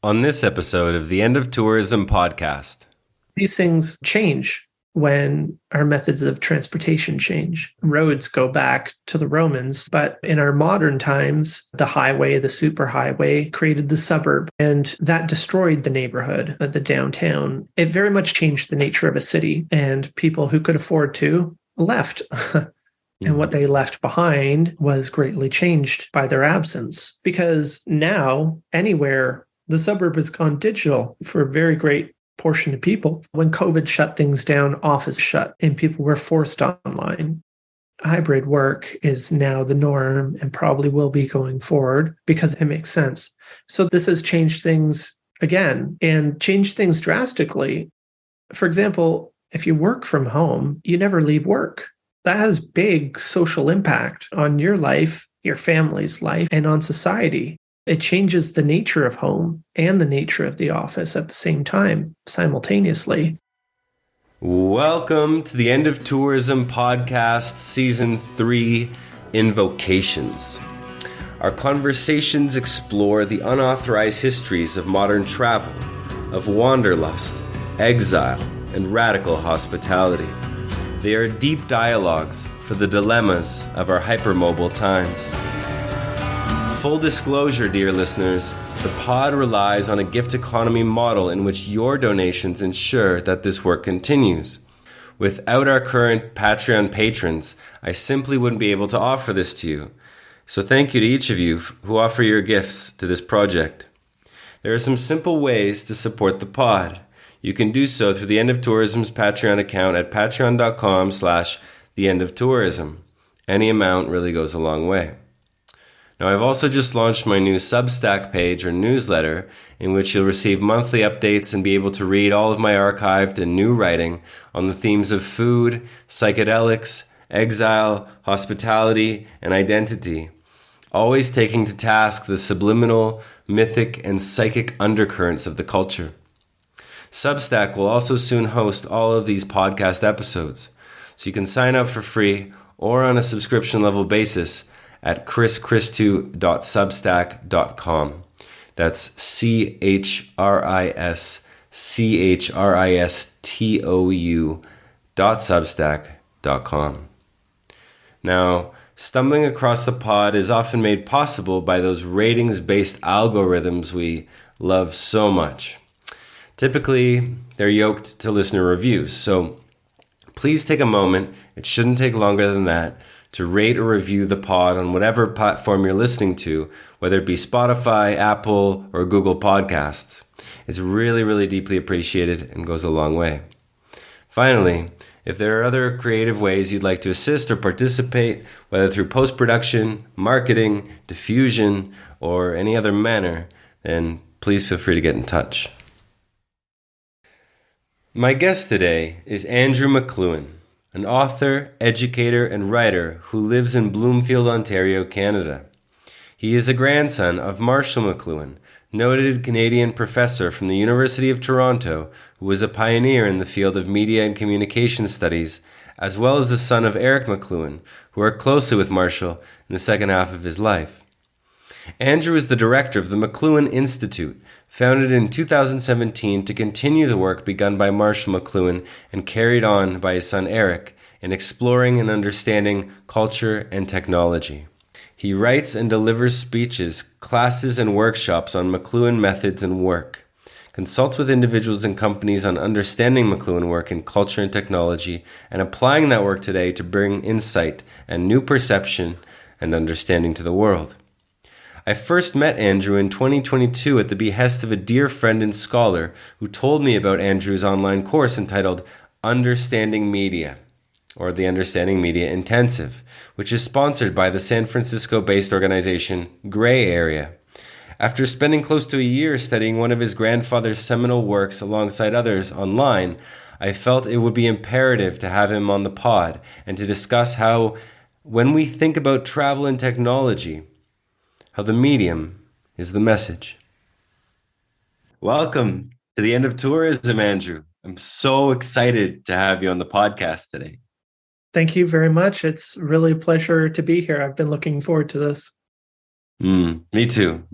On this episode of the End of Tourism podcast. These things change when our methods of transportation change. Roads go back to the Romans, but in our modern times, the highway, the superhighway created the suburb, and that destroyed the neighborhood, the downtown. It very much changed the nature of a city, and people who could afford to left. And what they left behind was greatly changed by their absence, because now anywhere the suburb has gone digital for a very great portion of people. When COVID shut things down, office shut, and people were forced online. Hybrid work is now the norm and probably will be going forward because it makes sense. So this has changed things again and changed things drastically. For example, if you work from home, you never leave work. That has big social impact on your life, your family's life, and on society. It changes the nature of home and the nature of the office at the same time, simultaneously. Welcome to the End of Tourism podcast, Season 3, Invocations. Our conversations explore the unauthorized histories of modern travel, of wanderlust, exile, and radical hospitality. They are deep dialogues for the dilemmas of our hypermobile times. Full disclosure, dear listeners, the pod relies on a gift economy model in which your donations ensure that this work continues. Without our current Patreon patrons, I simply wouldn't be able to offer this to you. So thank you to each of you who offer your gifts to this project. There are some simple ways to support the pod. You can do so through the End of Tourism's Patreon account at patreon.com/theendoftourism. Any amount really goes a long way. Now, I've also just launched my new Substack page or newsletter in which you'll receive monthly updates and be able to read all of my archived and new writing on the themes of food, psychedelics, exile, hospitality, and identity, always taking to task the subliminal, mythic, and psychic undercurrents of the culture. Substack will also soon host all of these podcast episodes, so you can sign up for free or on a subscription level basis at chrischristou.substack.com. That's CHRISCHRISTOU.substack.com. Now, stumbling across the pod is often made possible by those ratings-based algorithms we love so much. Typically, they're yoked to listener reviews, so please take a moment, it shouldn't take longer than that, to rate or review the pod on whatever platform you're listening to, whether it be Spotify, Apple, or Google Podcasts. It's really, really deeply appreciated and goes a long way. Finally, if there are other creative ways you'd like to assist or participate, whether through post-production, marketing, diffusion, or any other manner, then please feel free to get in touch. My guest today is Andrew McLuhan, an author, educator, and writer who lives in Bloomfield, Ontario, Canada. He is a grandson of Marshall McLuhan, noted Canadian professor from the University of Toronto, who was a pioneer in the field of media and communication studies, as well as the son of Eric McLuhan, who worked closely with Marshall in the second half of his life. Andrew is the director of the McLuhan Institute, founded in 2017 to continue the work begun by Marshall McLuhan and carried on by his son Eric in exploring and understanding culture and technology. He writes and delivers speeches, classes, and workshops on McLuhan methods and work, consults with individuals and companies on understanding McLuhan work in culture and technology, and applying that work today to bring insight and new perception and understanding to the world. I first met Andrew in 2022 at the behest of a dear friend and scholar who told me about Andrew's online course entitled Understanding Media, or the Understanding Media Intensive, which is sponsored by the San Francisco-based organization Gray Area. After spending close to a year studying one of his grandfather's seminal works alongside others online, I felt it would be imperative to have him on the pod and to discuss how, when we think about travel and technology, how the medium is the message. Welcome to the End of Tourism, Andrew. I'm so excited to have you on the podcast today. Thank you very much. It's really a pleasure to be here. I've been looking forward to this. Me too.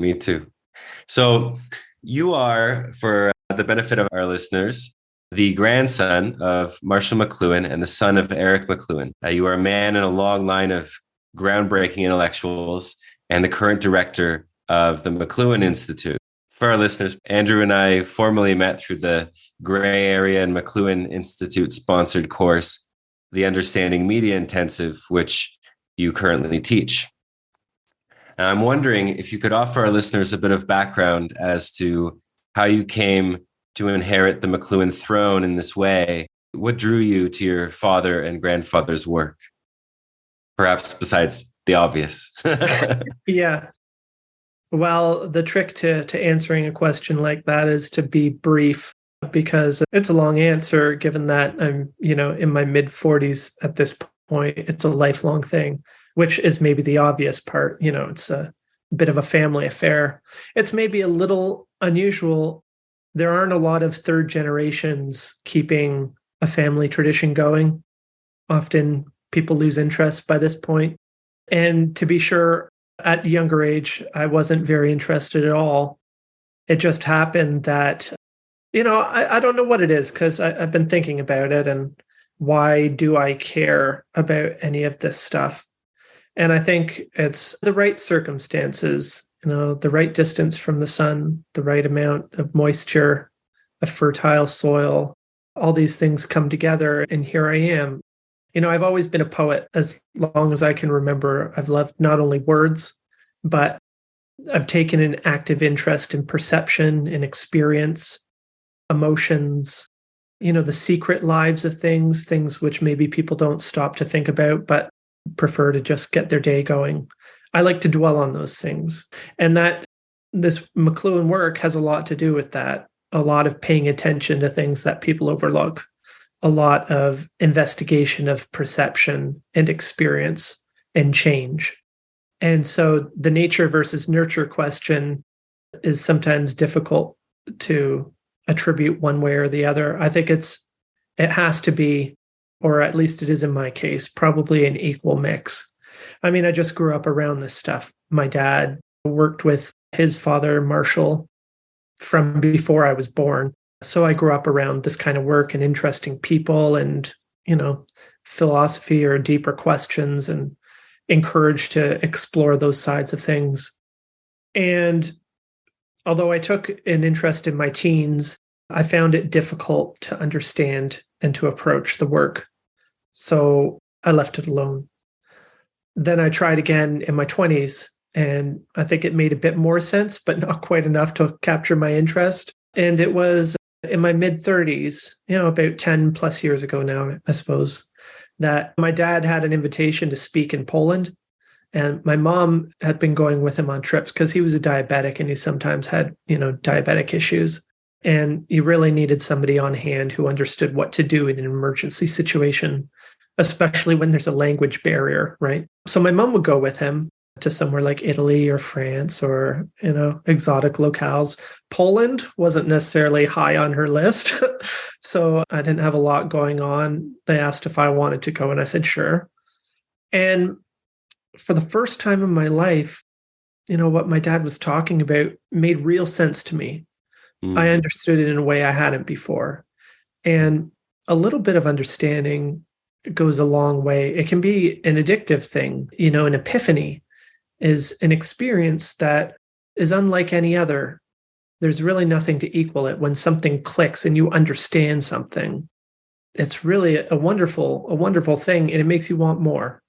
So You are, for the benefit of our listeners, the grandson of Marshall McLuhan and the son of Eric McLuhan. You are a man in a long line of groundbreaking intellectuals and the current director of the McLuhan Institute. For our listeners, Andrew and I formally met through the Gray Area and McLuhan Institute sponsored course, the Understanding Media Intensive, which you currently teach. And I'm wondering if you could offer our listeners a bit of background as to how you came to inherit the McLuhan throne in this way. What drew you to your father and grandfather's work? Perhaps besides the obvious. Yeah. Well, the trick to answering a question like that is to be brief, because it's a long answer given that I'm, in my mid 40s at this point. It's a lifelong thing, which is maybe the obvious part. It's a bit of a family affair. It's maybe a little unusual. There aren't a lot of third generations keeping a family tradition going. Often people lose interest by this point. And to be sure, at a younger age, I wasn't very interested at all. It just happened that, I don't know what it is, because I've been thinking about it and why do I care about any of this stuff? And I think it's the right circumstances, the right distance from the sun, the right amount of moisture, a fertile soil, all these things come together. And here I am. I've always been a poet as long as I can remember. I've loved not only words, but I've taken an active interest in perception and experience, emotions, the secret lives of things which maybe people don't stop to think about, but prefer to just get their day going. I like to dwell on those things. And that this McLuhan work has a lot to do with that, a lot of paying attention to things that people overlook, a lot of investigation of perception and experience and change. And so the nature versus nurture question is sometimes difficult to attribute one way or the other. I think it has to be, or at least it is in my case, probably an equal mix. I mean, I just grew up around this stuff. My dad worked with his father, Marshall, from before I was born. So I grew up around this kind of work and interesting people and, philosophy or deeper questions, and encouraged to explore those sides of things. And although I took an interest in my teens, I found it difficult to understand and to approach the work. So I left it alone. Then I tried again in my 20s, and I think it made a bit more sense, but not quite enough to capture my interest. And it was in my mid 30s, about 10 plus years ago now, I suppose, that my dad had an invitation to speak in Poland. And my mom had been going with him on trips because he was a diabetic and he sometimes had, diabetic issues. And you really needed somebody on hand who understood what to do in an emergency situation, especially when there's a language barrier, right? So my mom would go with him to somewhere like Italy or France or, exotic locales. Poland wasn't necessarily high on her list. So I didn't have a lot going on. They asked if I wanted to go and I said, sure. And for the first time in my life, what my dad was talking about made real sense to me. I understood it in a way I hadn't before. And a little bit of understanding goes a long way. It can be an addictive thing. An epiphany is an experience that is unlike any other. There's really nothing to equal it. When something clicks and you understand something, it's really a wonderful thing, and it makes you want more.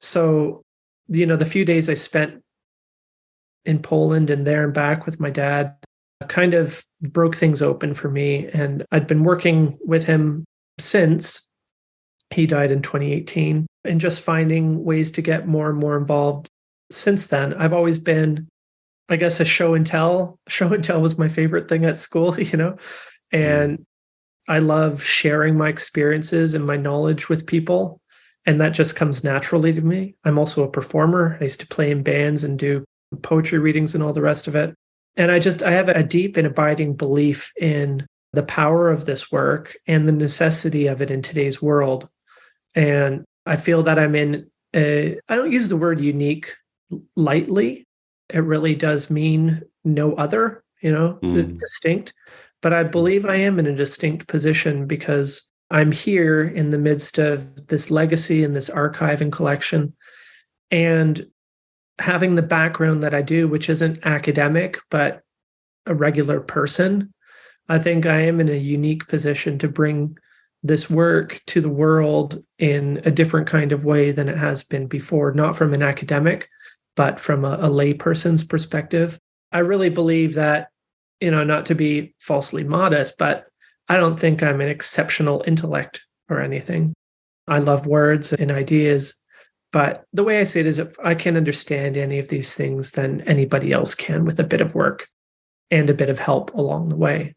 So, the few days I spent in Poland and there and back with my dad kind of broke things open for me. And I'd been working with him since he died in 2018, and just finding ways to get more and more involved since then. I've always been, I guess, a show and tell. Show and tell was my favorite thing at school, and I love sharing my experiences and my knowledge with people. And that just comes naturally to me. I'm also a performer. I used to play in bands and do poetry readings and all the rest of it. And I have a deep and abiding belief in the power of this work and the necessity of it in today's world. And I feel that I'm I don't use the word unique lightly. It really does mean no other. Mm. distinct. But I believe I am in a distinct position because I'm here in the midst of this legacy and this archive and collection. And having the background that I do, which isn't academic, but a regular person, I think I am in a unique position to bring this work to the world in a different kind of way than it has been before, not from an academic, but from a layperson's perspective. I really believe that, not to be falsely modest, but I don't think I'm an exceptional intellect or anything. I love words and ideas, but the way I say it is if I can understand any of these things, then anybody else can with a bit of work and a bit of help along the way.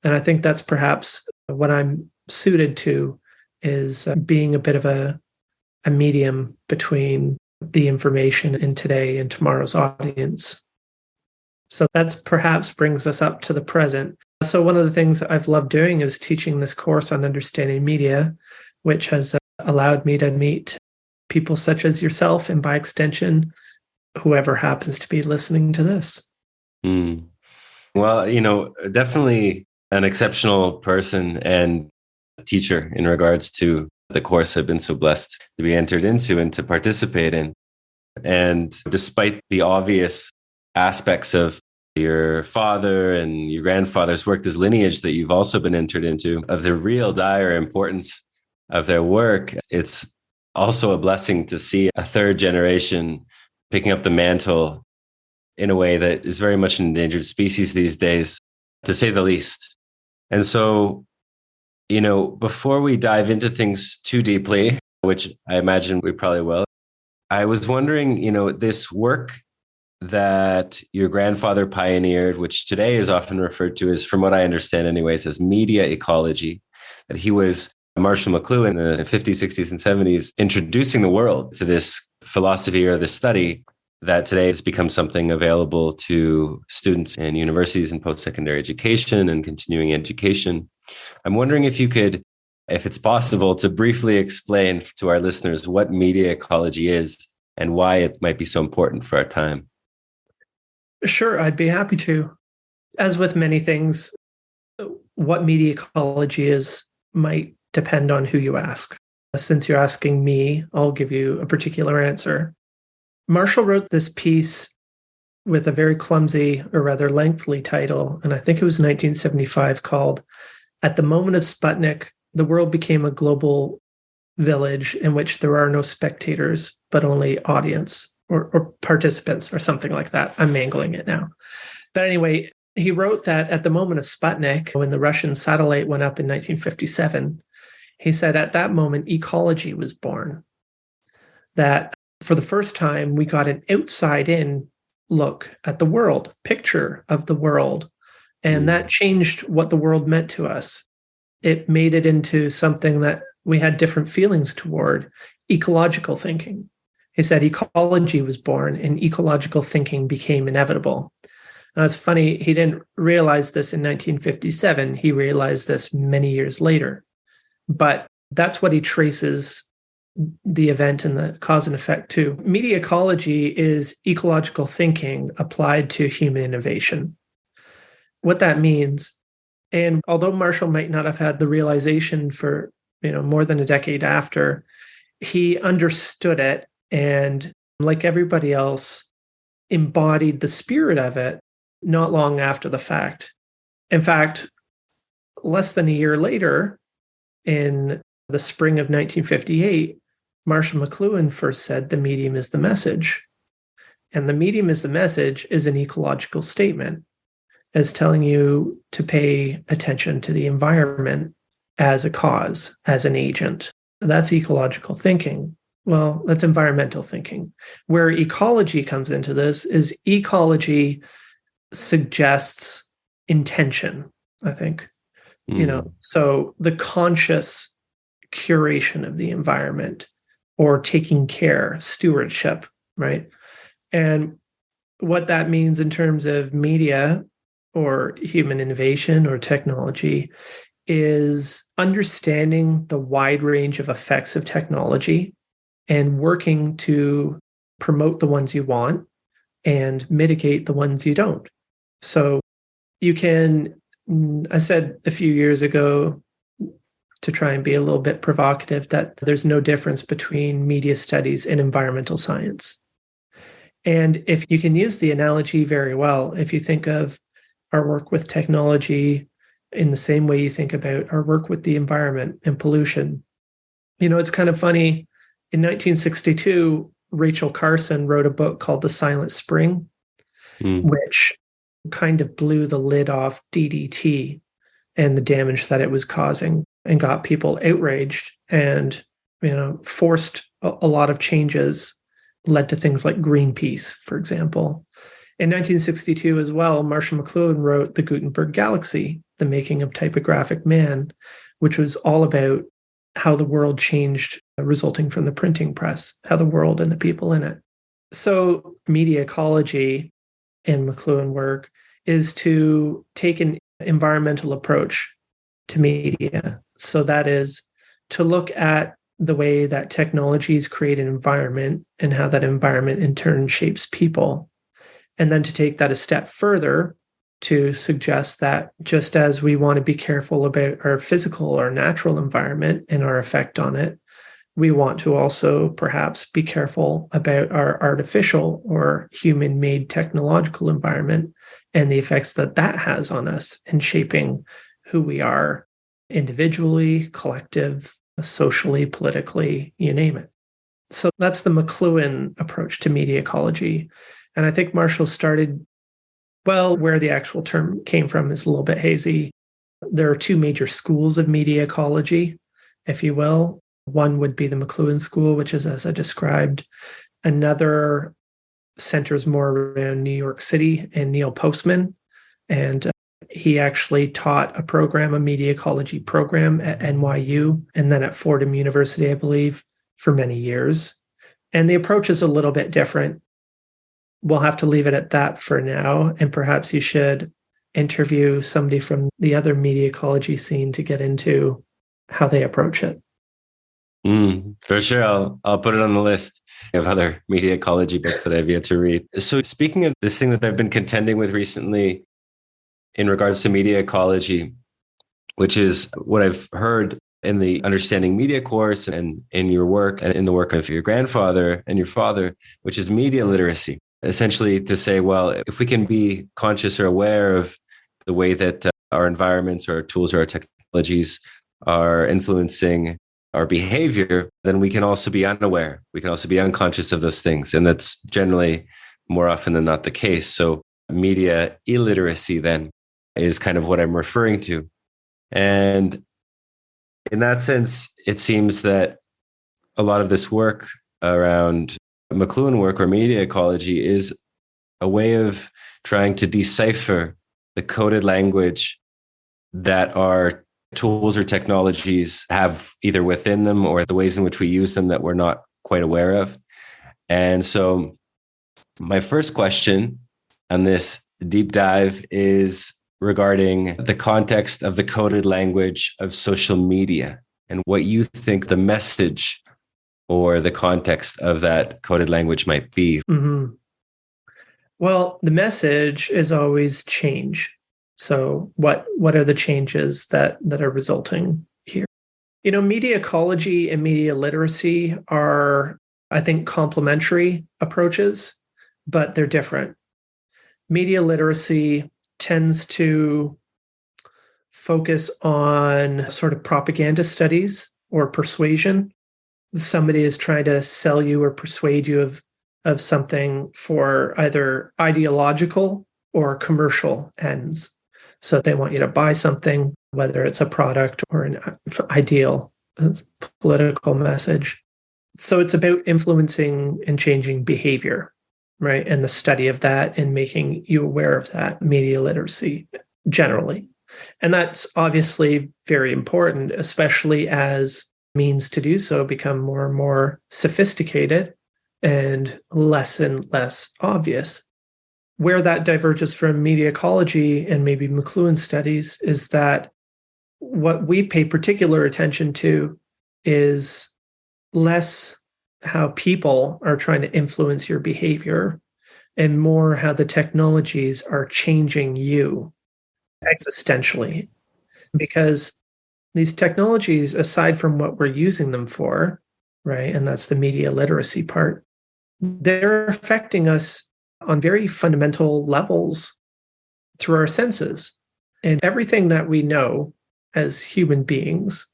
And I think that's perhaps what I'm suited to is being a bit of a medium between the information in today and tomorrow's audience. So that's perhaps brings us up to the present. So one of the things that I've loved doing is teaching this course on understanding media, which has allowed me to meet people such as yourself and by extension, whoever happens to be listening to this. Mm. Well, definitely an exceptional person and teacher in regards to the course I've been so blessed to be entered into and to participate in. And despite the obvious aspects of your father and your grandfather's work, this lineage that you've also been entered into, of the real dire importance of their work, it's also a blessing to see a third generation picking up the mantle in a way that is very much an endangered species these days, to say the least. And so, before we dive into things too deeply, which I imagine we probably will, I was wondering, this work that your grandfather pioneered, which today is often referred to as, from what I understand anyways, as media ecology, that he was Marshall McLuhan in the 50s, 60s, and 70s, introducing the world to this philosophy or this study that today has become something available to students in universities and post-secondary education and continuing education. I'm wondering if you could, if it's possible, to briefly explain to our listeners what media ecology is and why it might be so important for our time. Sure, I'd be happy to. As with many things, what media ecology is might depend on who you ask. Since you're asking me, I'll give you a particular answer. Marshall wrote this piece with a very clumsy, or rather lengthy title, and I think it was 1975, called "At the Moment of Sputnik, the World Became a Global Village in which there are no spectators, but only audience or participants," or something like that. I'm mangling it now. But anyway, he wrote that at the moment of Sputnik, when the Russian satellite went up in 1957, he said at that moment, ecology was born. That for the first time, we got an outside-in look at the world, picture of the world. And that changed what the world meant to us. It made it into something that we had different feelings toward, ecological thinking. He said ecology was born and ecological thinking became inevitable. Now, it's funny, he didn't realize this in 1957. He realized this many years later. But that's what he traces the event and the cause and effect to. Media ecology is ecological thinking applied to human innovation. What that means, and although Marshall might not have had the realization for more than a decade after, he understood it and, like everybody else, embodied the spirit of it not long after the fact. In fact, less than a year later, in the spring of 1958, Marshall McLuhan first said the medium is the message. And the medium is the message is an ecological statement, as telling you to pay attention to the environment as a cause, as an agent. That's ecological thinking. Well, that's environmental thinking. Where ecology comes into this is ecology suggests intention, I think. So the conscious curation of the environment or taking care, stewardship, right? And what that means in terms of media or human innovation or technology is understanding the wide range of effects of technology and working to promote the ones you want and mitigate the ones you don't. So you can, I said a few years ago, to try and be a little bit provocative, that there's no difference between media studies and environmental science. And if you can use the analogy very well, if you think of our work with technology in the same way you think about our work with the environment and pollution. It's kind of funny. In 1962, Rachel Carson wrote a book called The Silent Spring, which kind of blew the lid off DDT and the damage that it was causing and got people outraged and, forced a lot of changes, led to things like Greenpeace, for example. In 1962 as well, Marshall McLuhan wrote The Gutenberg Galaxy, The Making of Typographic Man, which was all about how the world changed resulting from the printing press, how the world and the people in it. So media ecology in McLuhan work is to take an environmental approach to media. So that is to look at the way that technologies create an environment and how that environment in turn shapes people. And then to take that a step further to suggest that just as we want to be careful about our physical or natural environment and our effect on it, we want to also perhaps be careful about our artificial or human-made technological environment and the effects that that has on us in shaping who we are individually, collective, socially, politically, you name it. So that's the McLuhan approach to media ecology. And I think Marshall started, well, where the actual term came from is a little bit hazy. There are two major schools of media ecology, if you will. One would be the McLuhan School, which is, as I described. Another centers more around New York City and Neil Postman. And he actually taught a media ecology program at NYU and then at Fordham University, I believe, for many years. And the approach is a little bit different. We'll have to leave it at that for now. And perhaps you should interview somebody from the other media ecology scene to get into how they approach it. For sure. I'll put it on the list of other media ecology books that I've yet to read. So speaking of this thing that I've been contending with recently in regards to media ecology, which is what I've heard in the Understanding Media course and in your work and in the work of your grandfather and your father, which is media literacy. Essentially to say, well, if we can be conscious or aware of the way that our environments or our tools or our technologies are influencing our behavior, then we can also be unaware. We can also be unconscious of those things. And that's generally more often than not the case. So media illiteracy then is kind of what I'm referring to. And in that sense, it seems that a lot of this work around McLuhan work or media ecology is a way of trying to decipher the coded language that our tools or technologies have either within them or the ways in which we use them that we're not quite aware of. And so my first question on this deep dive is regarding the context of the coded language of social media and what you think the message or the context of that coded language might be. Mm-hmm. Well, the message is always change. So what are the changes that are resulting here? Media ecology and media literacy are, I think, complementary approaches, but they're different. Media literacy tends to focus on sort of propaganda studies or persuasion. Somebody is trying to sell you or persuade you of something for either ideological or commercial ends. So they want you to buy something, whether it's a product or an ideal political message. So it's about influencing and changing behavior, right? And the study of that and making you aware of that, media literacy generally. And that's obviously very important, especially as means to do so become more and more sophisticated and less obvious. Where that diverges from media ecology and maybe McLuhan studies is that what we pay particular attention to is less how people are trying to influence your behavior and more how the technologies are changing you existentially, because these technologies, aside from what we're using them for, right, and that's the media literacy part, they're affecting us on very fundamental levels through our senses. And everything that we know as human beings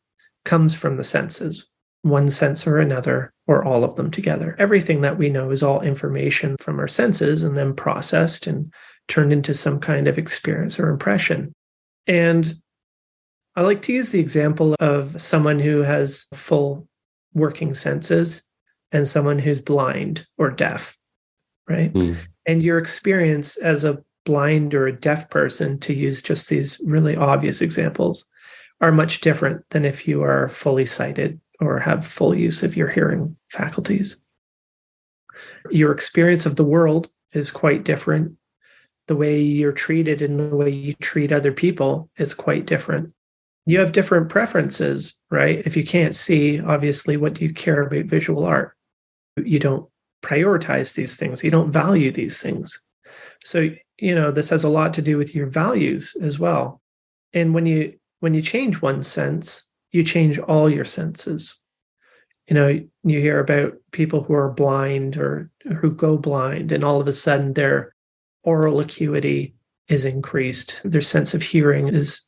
comes from the senses, one sense or another, or all of them together. Everything that we know is all information from our senses and then processed and turned into some kind of experience or impression. And I like to use the example of someone who has full working senses and someone who's blind or deaf, right? And your experience as a blind or a deaf person, to use just these really obvious examples, are much different than if you are fully sighted or have full use of your hearing faculties. Your experience of the world is quite different. The way you're treated and the way you treat other people is quite different. You have different preferences, right? If you can't see, obviously, what do you care about visual art? You don't prioritize these things. You don't value these things. So, this has a lot to do with your values as well. And when you change one sense, you change all your senses. You hear about people who are blind or who go blind, and all of a sudden their oral acuity is increased. Their sense of hearing is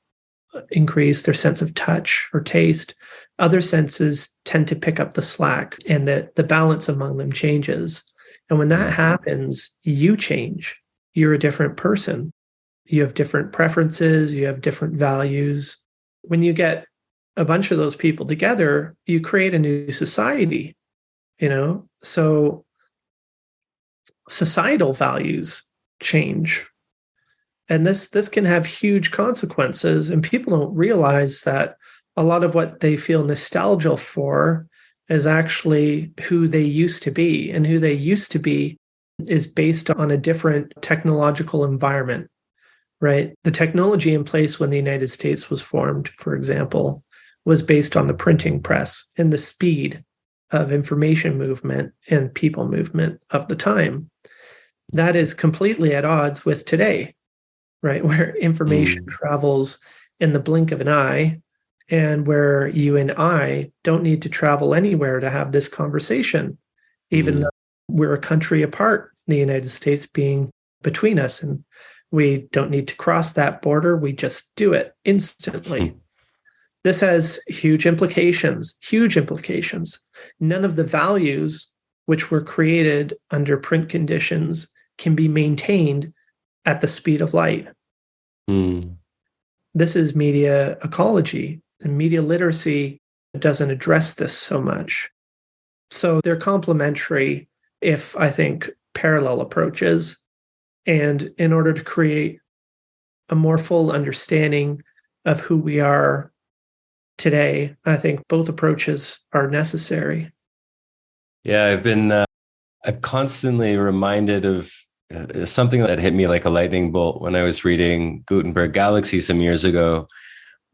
increased, their sense of touch or taste. Other senses tend to pick up the slack, and the balance among them changes. And when that happens, you change. You're a different person. You have different preferences, you have different values. When you get a bunch of those people together, you create a new society, So societal values change. And this can have huge consequences, and people don't realize that a lot of what they feel nostalgia for is actually who they used to be, and who they used to be is based on a different technological environment, right? The technology in place when the United States was formed, for example, was based on the printing press and the speed of information movement and people movement of the time. That is completely at odds with today, right? Where information travels in the blink of an eye, and where you and I don't need to travel anywhere to have this conversation, even though we're a country apart, the United States being between us, and we don't need to cross that border. We just do it instantly. This has huge implications. None of the values which were created under print conditions can be maintained at the speed of light. This is media ecology, and media literacy doesn't address this so much. So they're complementary, if I think parallel approaches. And in order to create a more full understanding of who we are today, I think both approaches are necessary. Yeah, I've been constantly reminded of something that hit me like a lightning bolt when I was reading Gutenberg Galaxy some years ago,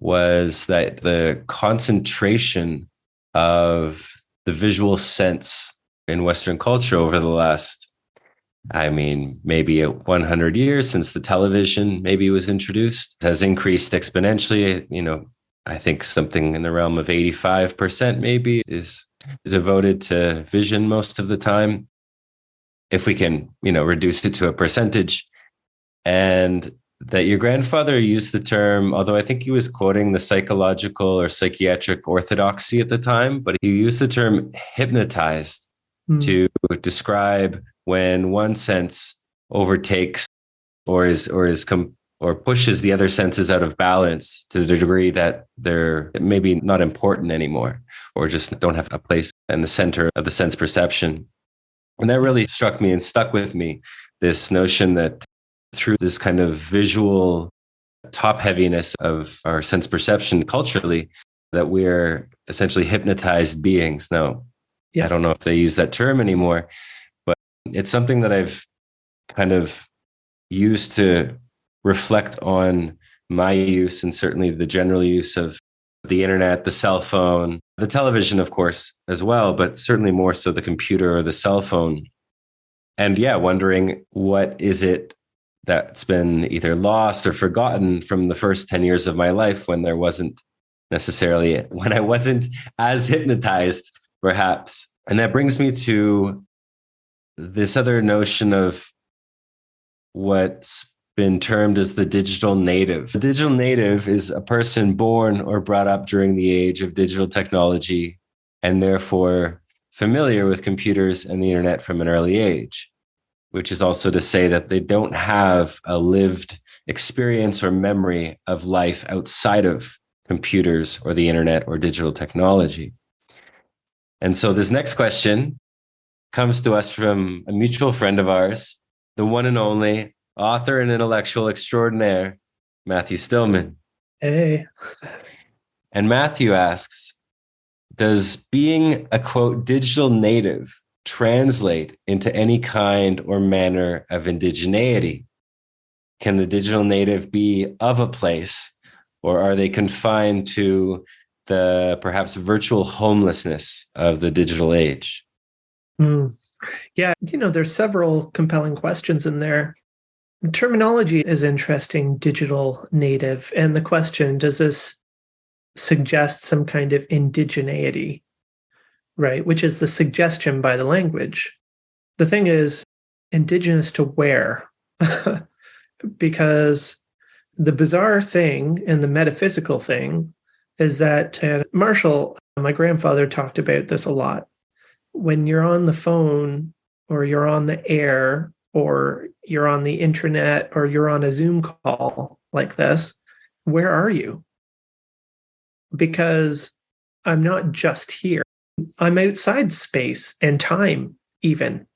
was that the concentration of the visual sense in Western culture over the last, maybe 100 years since the television maybe was introduced, has increased exponentially. I think something in the realm of 85% maybe is devoted to vision most of the time, if we can, reduce it to a percentage. And that your grandfather used the term, although I think he was quoting the psychological or psychiatric orthodoxy at the time, but he used the term hypnotized to describe when one sense overtakes or pushes the other senses out of balance to the degree that they're maybe not important anymore, or just don't have a place in the center of the sense perception. And that really struck me and stuck with me, this notion that through this kind of visual top heaviness of our sense perception culturally, that we're essentially hypnotized beings. Now, I don't know if they use that term anymore, but it's something that I've kind of used to reflect on my use, and certainly the general use of the internet, the cell phone, the television, of course, as well, but certainly more so the computer or the cell phone. And wondering what is it that's been either lost or forgotten from the first 10 years of my life when I wasn't as hypnotized, perhaps. And that brings me to this other notion of what's been termed as the digital native. The digital native is a person born or brought up during the age of digital technology and therefore familiar with computers and the internet from an early age, which is also to say that they don't have a lived experience or memory of life outside of computers or the internet or digital technology. And so this next question comes to us from a mutual friend of ours, the one and only author and intellectual extraordinaire, Matthew Stillman. Hey. And Matthew asks, does being a, quote, digital native translate into any kind or manner of indigeneity? Can the digital native be of a place, or are they confined to the perhaps virtual homelessness of the digital age? Yeah, there's several compelling questions in there. The terminology is interesting, digital native. And the question, does this suggest some kind of indigeneity, right? Which is the suggestion by the language. The thing is, indigenous to where? Because the bizarre thing and the metaphysical thing is that Marshall, my grandfather, talked about this a lot. When you're on the phone or you're on the air or you're on the internet or you're on a Zoom call like this, where are you? Because I'm not just here. I'm outside space and time even.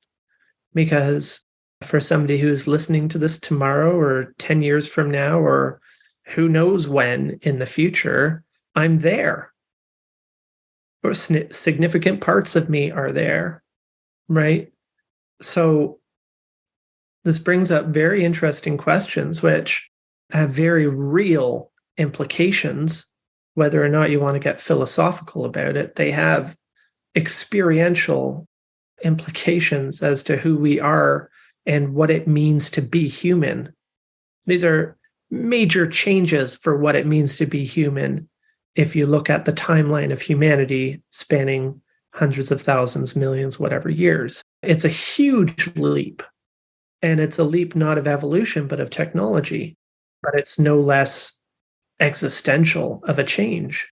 Because for somebody who's listening to this tomorrow or 10 years from now or who knows when in the future, I'm there. Or significant parts of me are there, right? So this brings up very interesting questions, which have very real implications, whether or not you want to get philosophical about it. They have experiential implications as to who we are and what it means to be human. These are major changes for what it means to be human if you look at the timeline of humanity spanning hundreds of thousands, millions, whatever years. It's a huge leap. And it's a leap not of evolution, but of technology. But it's no less existential of a change.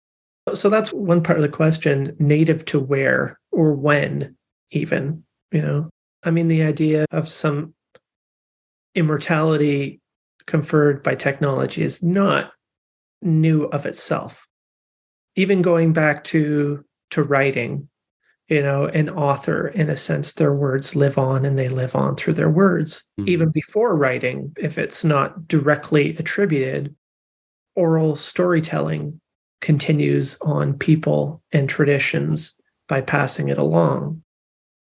So that's one part of the question, native to where or when even, I mean, the idea of some immortality conferred by technology is not new of itself. Even going back to writing, an author, in a sense, their words live on and they live on through their words. Mm-hmm. Even before writing, if it's not directly attributed, oral storytelling continues on people and traditions by passing it along.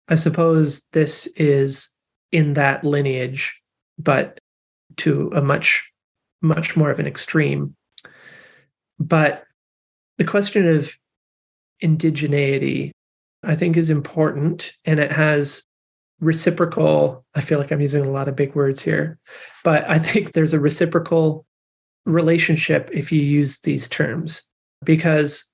I suppose this is in that lineage, but to a much, much more of an extreme. But the question of indigeneity, I think, is important, and it has reciprocal, I feel like I'm using a lot of big words here, but I think there's a reciprocal relationship if you use these terms. Because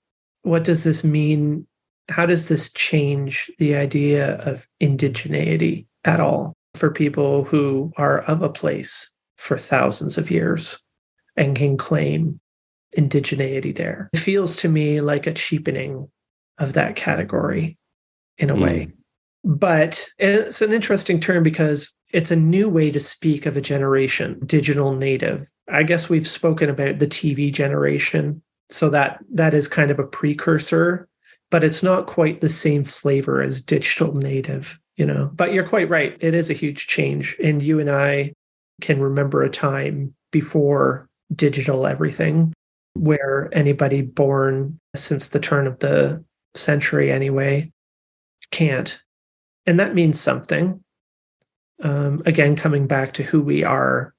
what does this mean? How does this change the idea of indigeneity at all for people who are of a place for thousands of years and can claim indigeneity there? It feels to me like a cheapening of that category in a way. But it's an interesting term because it's a new way to speak of a generation, digital native. I guess we've spoken about the TV generation, so that is kind of a precursor, but it's not quite the same flavor as digital native, But you're quite right. It is a huge change. And you and I can remember a time before digital everything where anybody born since the turn of the century anyway can't. And that means something. Again, coming back to who we are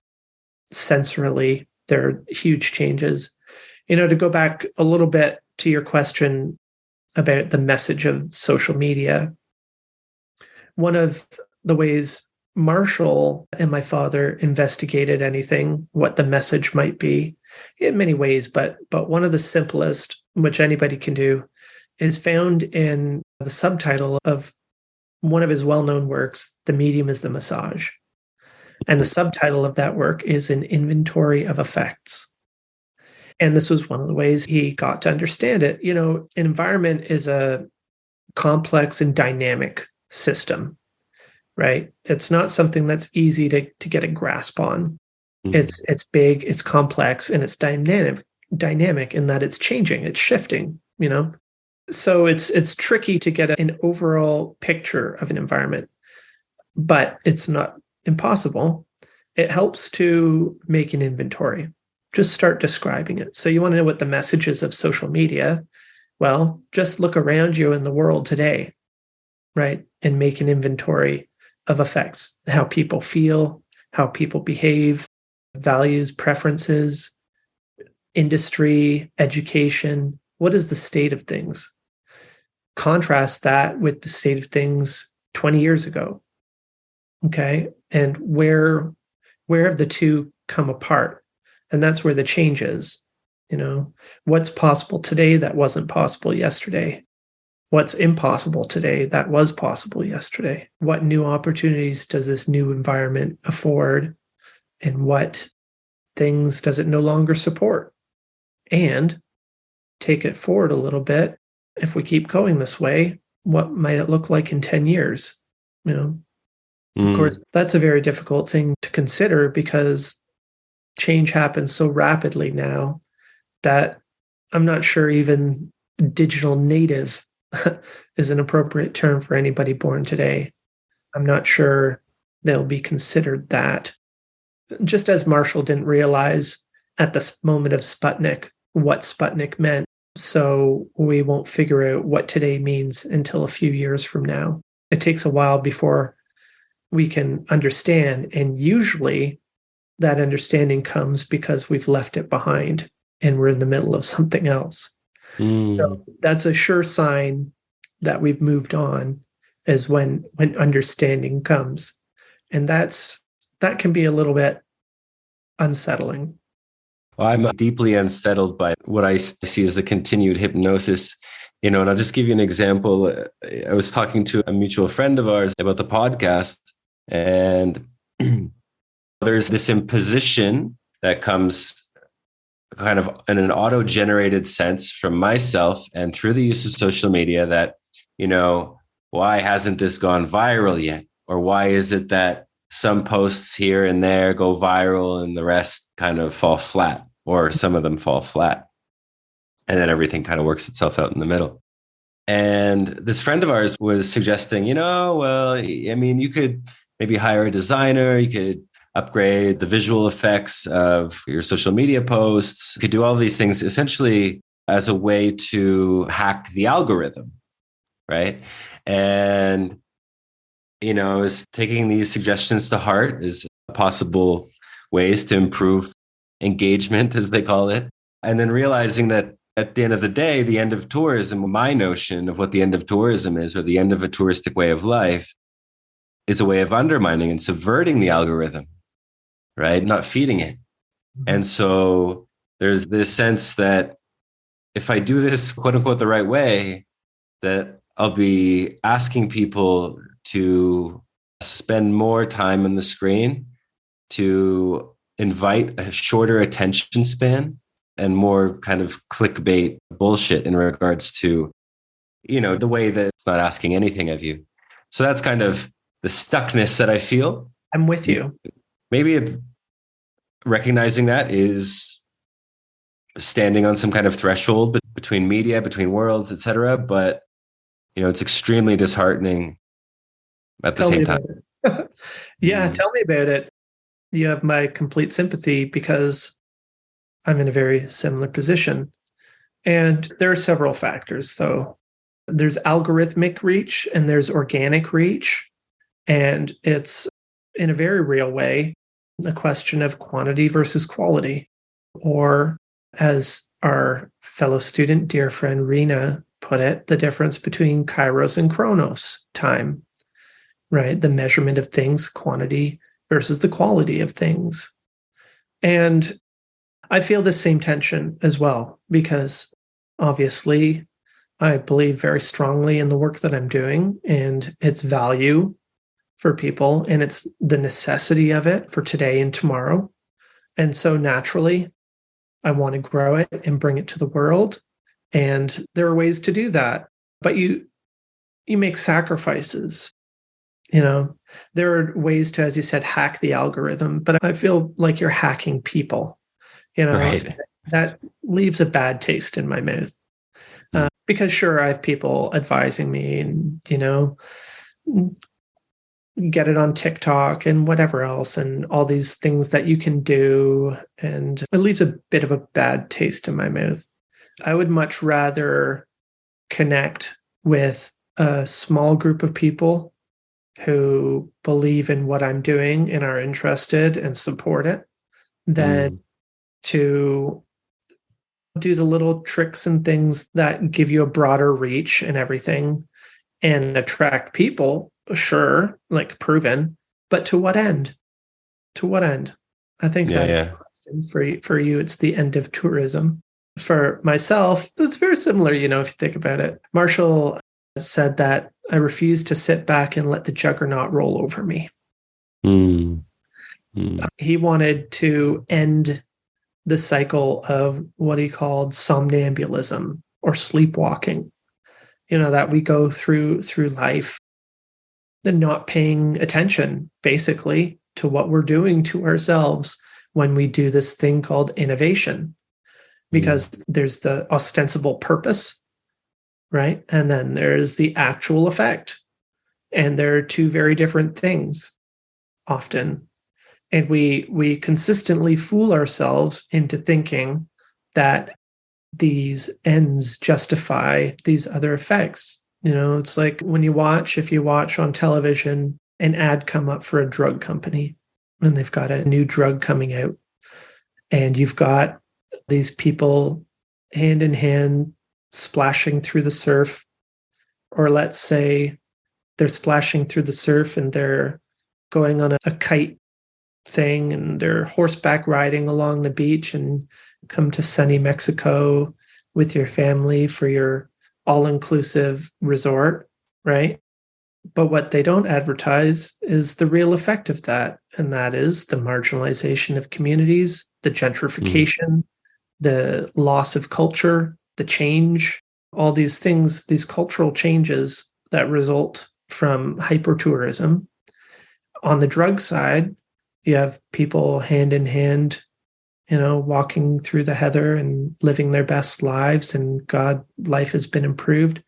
sensorily, there are huge changes. To go back a little bit to your question about the message of social media, one of the ways Marshall and my father investigated anything, what the message might be in many ways, but one of the simplest, which anybody can do, is found in the subtitle of one of his well-known works, The Medium is the Massage. And the subtitle of that work is An Inventory of Effects. And this was one of the ways he got to understand it. You know, an environment is a complex and dynamic system, right? It's not something that's easy to get a grasp on. Mm-hmm. It's big, it's complex, and it's dynamic in that it's changing, it's shifting, you know? So it's tricky to get an overall picture of an environment, but it's not impossible. It helps to make an inventory. Just start describing it. So you want to know what the message is of social media? Well, just look around you in the world today, right? And make an inventory of effects, how people feel, how people behave, values, preferences, industry, education. What is the state of things? Contrast that with the state of things 20 years ago. Okay. And where have the two come apart? And that's where the change is. You know, what's possible today that wasn't possible yesterday? What's impossible today that was possible yesterday? What new opportunities does this new environment afford? And what things does it no longer support? And take it forward a little bit. If we keep going this way, what might it look like in 10 years? You know, Of course, that's a very difficult thing to consider because change happens so rapidly now that I'm not sure even digital native is an appropriate term for anybody born today. I'm not sure they'll be considered that. Just as Marshall didn't realize at the moment of Sputnik what Sputnik meant, so we won't figure out what today means until a few years from now. It takes a while before we can understand, and usually that understanding comes because we've left it behind and we're in the middle of something else. So that's a sure sign that we've moved on, is when understanding comes. And that can be a little bit unsettling. Well, I'm deeply unsettled by what I see as the continued hypnosis. You know, and I'll just give you an example. I was talking to a mutual friend of ours about the podcast, and there's this imposition that comes kind of in an auto-generated sense from myself and through the use of social media that, you know, why hasn't this gone viral yet? Or why is it that some posts here and there go viral and the rest kind of fall flat, or some of them fall flat? And then everything kind of works itself out in the middle. And this friend of ours was suggesting, you know, well, I mean, you could maybe hire a designer, you could upgrade the visual effects of your social media posts, you could do all these things essentially as a way to hack the algorithm, right? And, you know, I was taking these suggestions to heart as possible ways to improve engagement, as they call it, and then realizing that at the end of the day, the end of tourism, my notion of what the end of tourism is, or the end of a touristic way of life, is a way of undermining and subverting the algorithm, right? Not feeding it. And so there's this sense that if I do this, quote unquote, the right way, that I'll be asking people to spend more time on the screen, to invite a shorter attention span, and more kind of clickbait bullshit in regards to, you know, the way that it's not asking anything of you. So that's kind of the stuckness that I feel. I'm with you. Maybe recognizing that is standing on some kind of threshold between media, between worlds, etc. But, you know, it's extremely disheartening at the same time. Yeah, tell me about it. You have my complete sympathy because I'm in a very similar position. And there are several factors. So there's algorithmic reach and there's organic reach. And it's, in a very real way, a question of quantity versus quality. Or, as our fellow student, dear friend Rena put it, the difference between Kairos and Chronos time. right? The measurement of things, quantity versus the quality of things. And I feel the same tension as well, because obviously I believe very strongly in the work that I'm doing and its value for people, and it's the necessity of it for today and tomorrow. And so naturally, I want to grow it and bring it to the world. And there are ways to do that. But you make sacrifices. There are ways to, as you said, hack the algorithm, but I feel like you're hacking people. Right. That leaves a bad taste in my mouth. Because sure, I have people advising me and, get it on TikTok and whatever else and all these things that you can do. And it leaves a bit of a bad taste in my mouth. I would much rather connect with a small group of people who believe in what I'm doing and are interested and support it than to do the little tricks and things that give you a broader reach and everything and attract people. Sure, like proven, but to what end? To what end? I think that's the question for you. It's the end of tourism. For myself, it's very similar, if you think about it. Marshall said that I refuse to sit back and let the juggernaut roll over me. He wanted to end the cycle of what he called somnambulism or sleepwalking, that we go through life and not paying attention, basically, to what we're doing to ourselves when we do this thing called innovation. Because there's the ostensible purpose, right? And then there's the actual effect. And they're two very different things often. And we consistently fool ourselves into thinking that these ends justify these other effects. It's like if you watch on television, an ad come up for a drug company and they've got a new drug coming out. And you've got these people hand in hand splashing through the surf. Or let's say they're splashing through the surf and they're going on a kite thing and they're horseback riding along the beach and come to sunny Mexico with your family for your all-inclusive resort, right? But what they don't advertise is the real effect of that. And that is the marginalization of communities, the gentrification, the loss of culture, the change, all these things, these cultural changes that result from hypertourism. On the drug side, you have people hand in hand, walking through the heather and living their best lives, and God, life has been improved.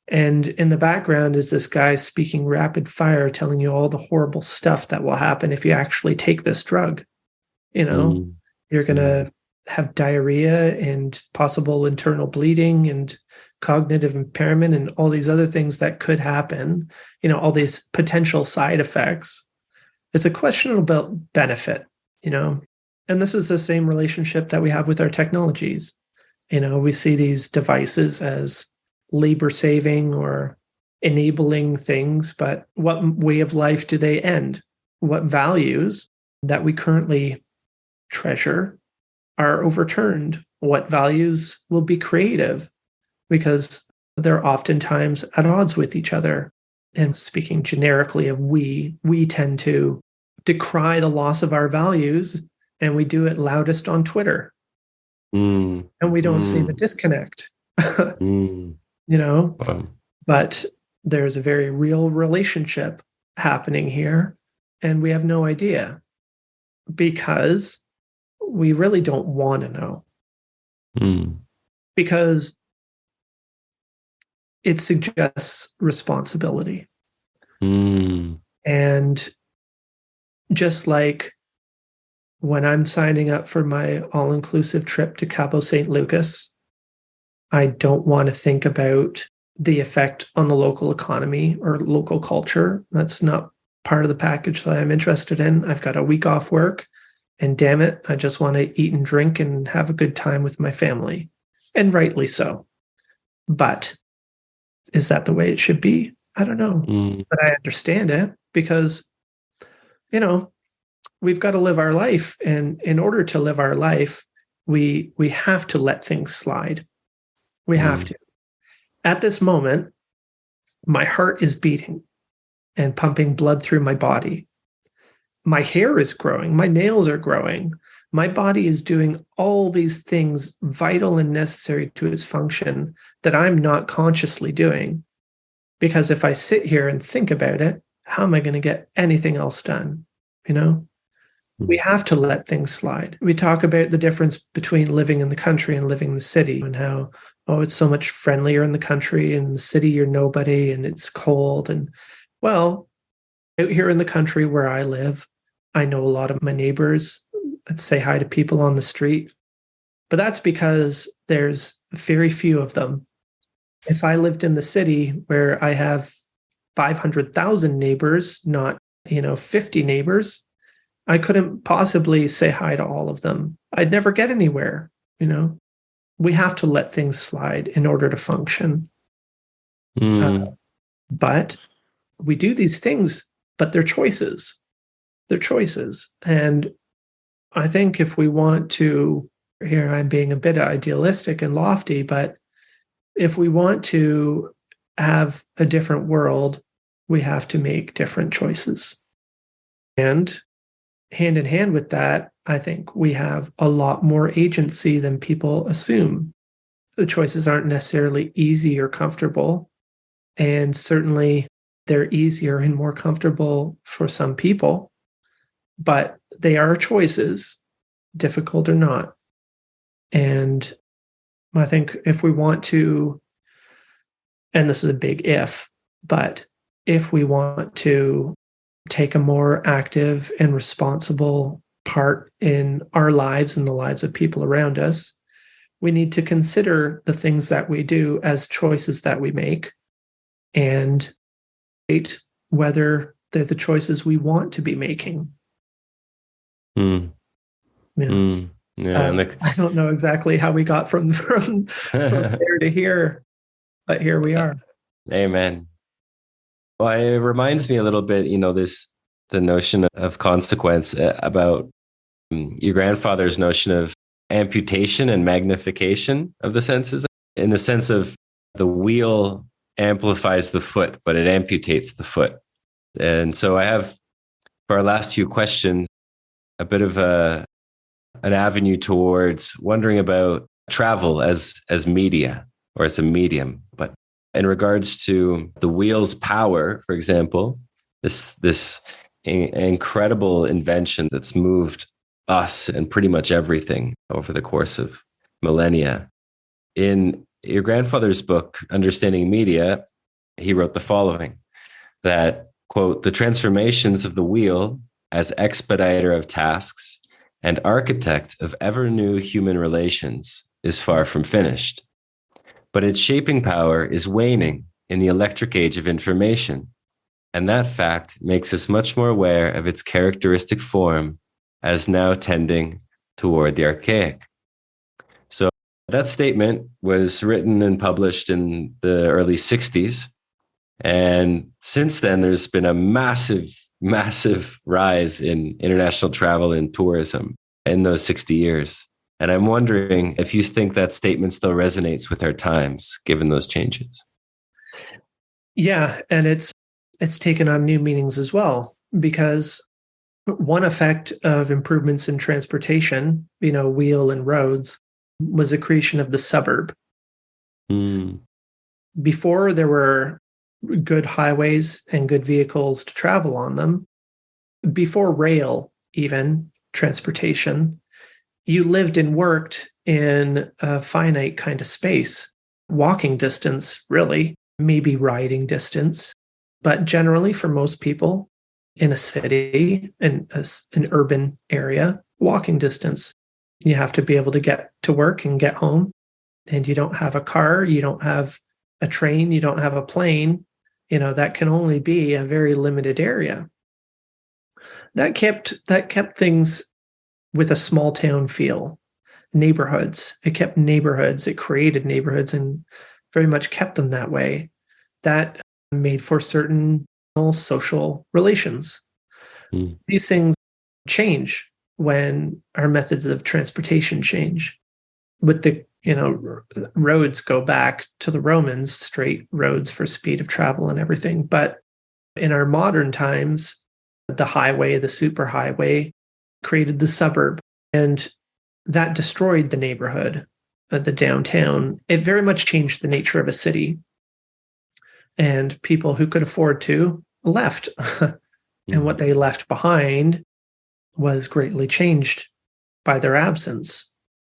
And in the background is this guy speaking rapid fire, telling you all the horrible stuff that will happen if you actually take this drug. You're going to have diarrhea and possible internal bleeding and cognitive impairment and all these other things that could happen, all these potential side effects. It's a question about benefit, and this is the same relationship that we have with our technologies. We see these devices as labor saving or enabling things, but what way of life do they end? What values that we currently treasure are overturned? What values will be creative? Because they're oftentimes at odds with each other. And speaking generically of we tend to decry the loss of our values, and we do it loudest on Twitter. And we don't see the disconnect. But there's a very real relationship happening here, and we have no idea because we really don't want to know. Because it suggests responsibility. And just like when I'm signing up for my all-inclusive trip to Cabo St. Lucas, I don't want to think about the effect on the local economy or local culture. That's not part of the package that I'm interested in. I've got a week off work, and damn it, I just want to eat and drink and have a good time with my family. And rightly so. But is that the way it should be? I don't know, but I understand it because, you know, we've got to live our life. And in order to live our life, we have to let things slide. We have to. At this moment, my heart is beating and pumping blood through my body. My hair is growing. My nails are growing. My body is doing all these things vital and necessary to its function that I'm not consciously doing. Because if I sit here and think about it, how am I going to get anything else done? You know, we have to let things slide. We talk about the difference between living in the country and living in the city and how, oh, it's so much friendlier in the country. In the city, you're nobody and it's cold. And well, out here in the country where I live, I know a lot of my neighbors. I'd say hi to people on the street, but that's because there's very few of them. If I lived in the city where I have 500,000 neighbors, not, 50 neighbors, I couldn't possibly say hi to all of them. I'd never get anywhere, We have to let things slide in order to function. But we do these things, but they're choices. They're choices. And I think if we want to, here I'm being a bit idealistic and lofty, but if we want to have a different world, we have to make different choices. And hand in hand with that, I think we have a lot more agency than people assume. The choices aren't necessarily easy or comfortable. And certainly they're easier and more comfortable for some people, but they are choices, difficult or not. And I think if we want to, and this is a big if, but if we want to take a more active and responsible part in our lives and the lives of people around us, we need to consider the things that we do as choices that we make and whether they're the choices we want to be making. I don't know exactly how we got from there to here, but here we are. Amen. Well, it reminds me a little bit, the notion of consequence about your grandfather's notion of amputation and magnification of the senses, in the sense of the wheel amplifies the foot, but it amputates the foot. And so I have, for our last few questions, a bit of an avenue towards wondering about travel as media or as a medium. But in regards to the wheel's power, for example, this incredible invention that's moved us and pretty much everything over the course of millennia. In your grandfather's book, Understanding Media, he wrote the following, that, quote, "The transformations of the wheel as expediter of tasks and architect of ever new human relations is far from finished. But its shaping power is waning in the electric age of information, and that fact makes us much more aware of its characteristic form as now tending toward the archaic." So that statement was written and published in the early 60s. And since then, there's been a massive rise in international travel and tourism in those 60 years. And I'm wondering if you think that statement still resonates with our times, given those changes. Yeah, and it's taken on new meanings as well, because one effect of improvements in transportation, wheel and roads, was the creation of the suburb. Before there were good highways and good vehicles to travel on them, before rail, even transportation, you lived and worked in a finite kind of space, walking distance, really, maybe riding distance. But generally, for most people in a city, in an urban area, walking distance. You have to be able to get to work and get home. And you don't have a car, you don't have a train, you don't have a plane. That can only be a very limited area. That kept things with a small town feel. Neighborhoods. It kept neighborhoods. It created neighborhoods and very much kept them that way. That made for certain social relations. Mm. These things change when our methods of transportation change. With the, roads go back to the Romans, straight roads for speed of travel and everything. But in our modern times, the highway, the superhighway, created the suburb, and that destroyed the neighborhood, the downtown. It very much changed the nature of a city. And people who could afford to left. And what they left behind was greatly changed by their absence.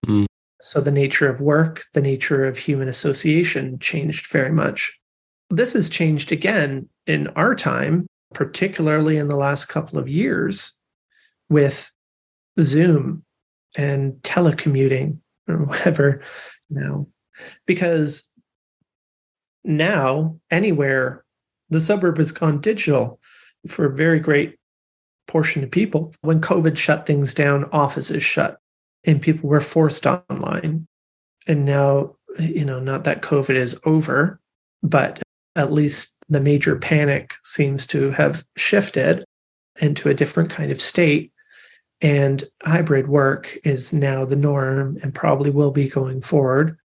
Mm. So the nature of work, the nature of human association changed very much. This has changed again in our time, particularly in the last couple of years with Zoom and telecommuting or whatever, because now anywhere the suburb has gone digital for a very great portion of people. When COVID shut things down, offices shut and people were forced online. And now, not that COVID is over, but at least the major panic seems to have shifted into a different kind of state. And hybrid work is now the norm and probably will be going forward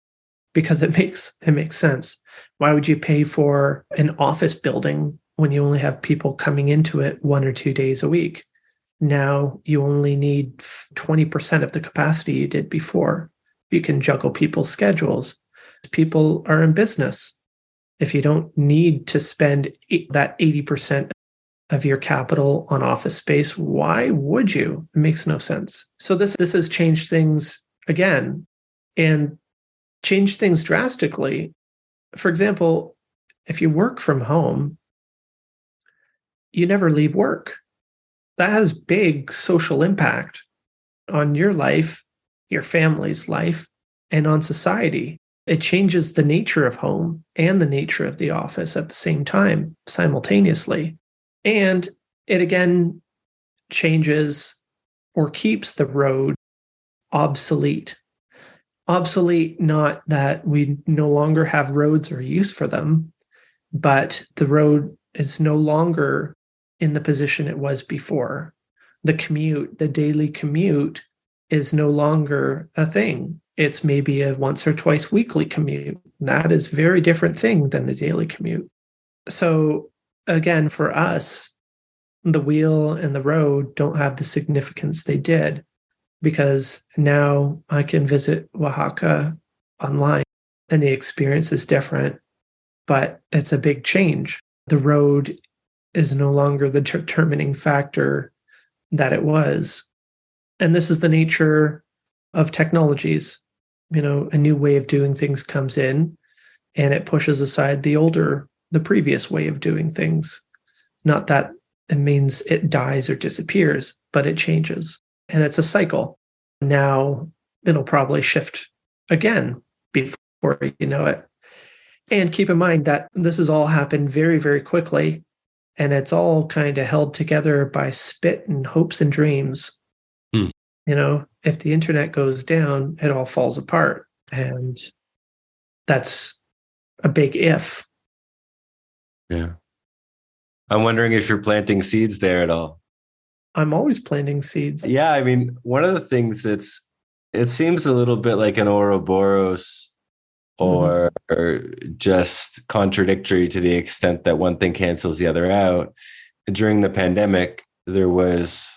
because it makes sense. Why would you pay for an office building when you only have people coming into it 1 or 2 days a week? Now you only need 20% of the capacity you did before. You can juggle people's schedules. People are in business. If you don't need to spend that 80% of your capital on office space, why would you? It makes no sense. So this has changed things again and changed things drastically. For example, if you work from home, you never leave work. That has big social impact on your life, your family's life, and on society. It changes the nature of home and the nature of the office at the same time, simultaneously. And it again changes or keeps the road obsolete. Obsolete, not that we no longer have roads or use for them, but the road is no longer in the position it was before. The commute, the daily commute, is no longer a thing. It's maybe a once or twice weekly commute. That is a very different thing than the daily commute. So again, for us, the wheel and the road don't have the significance they did because now I can visit Oaxaca online and the experience is different, but it's a big change. The road is no longer the determining factor that it was. And this is the nature of technologies. A new way of doing things comes in and it pushes aside the previous way of doing things. Not that it means it dies or disappears, but it changes. And it's a cycle. Now it'll probably shift again before you know it. And keep in mind that this has all happened very, very quickly. And it's all kind of held together by spit and hopes and dreams. Hmm. If the internet goes down, it all falls apart. And that's a big if. Yeah. I'm wondering if you're planting seeds there at all. I'm always planting seeds. Yeah, I mean, one of the things it seems a little bit like an Ouroboros or just contradictory to the extent that one thing cancels the other out. During the pandemic, there was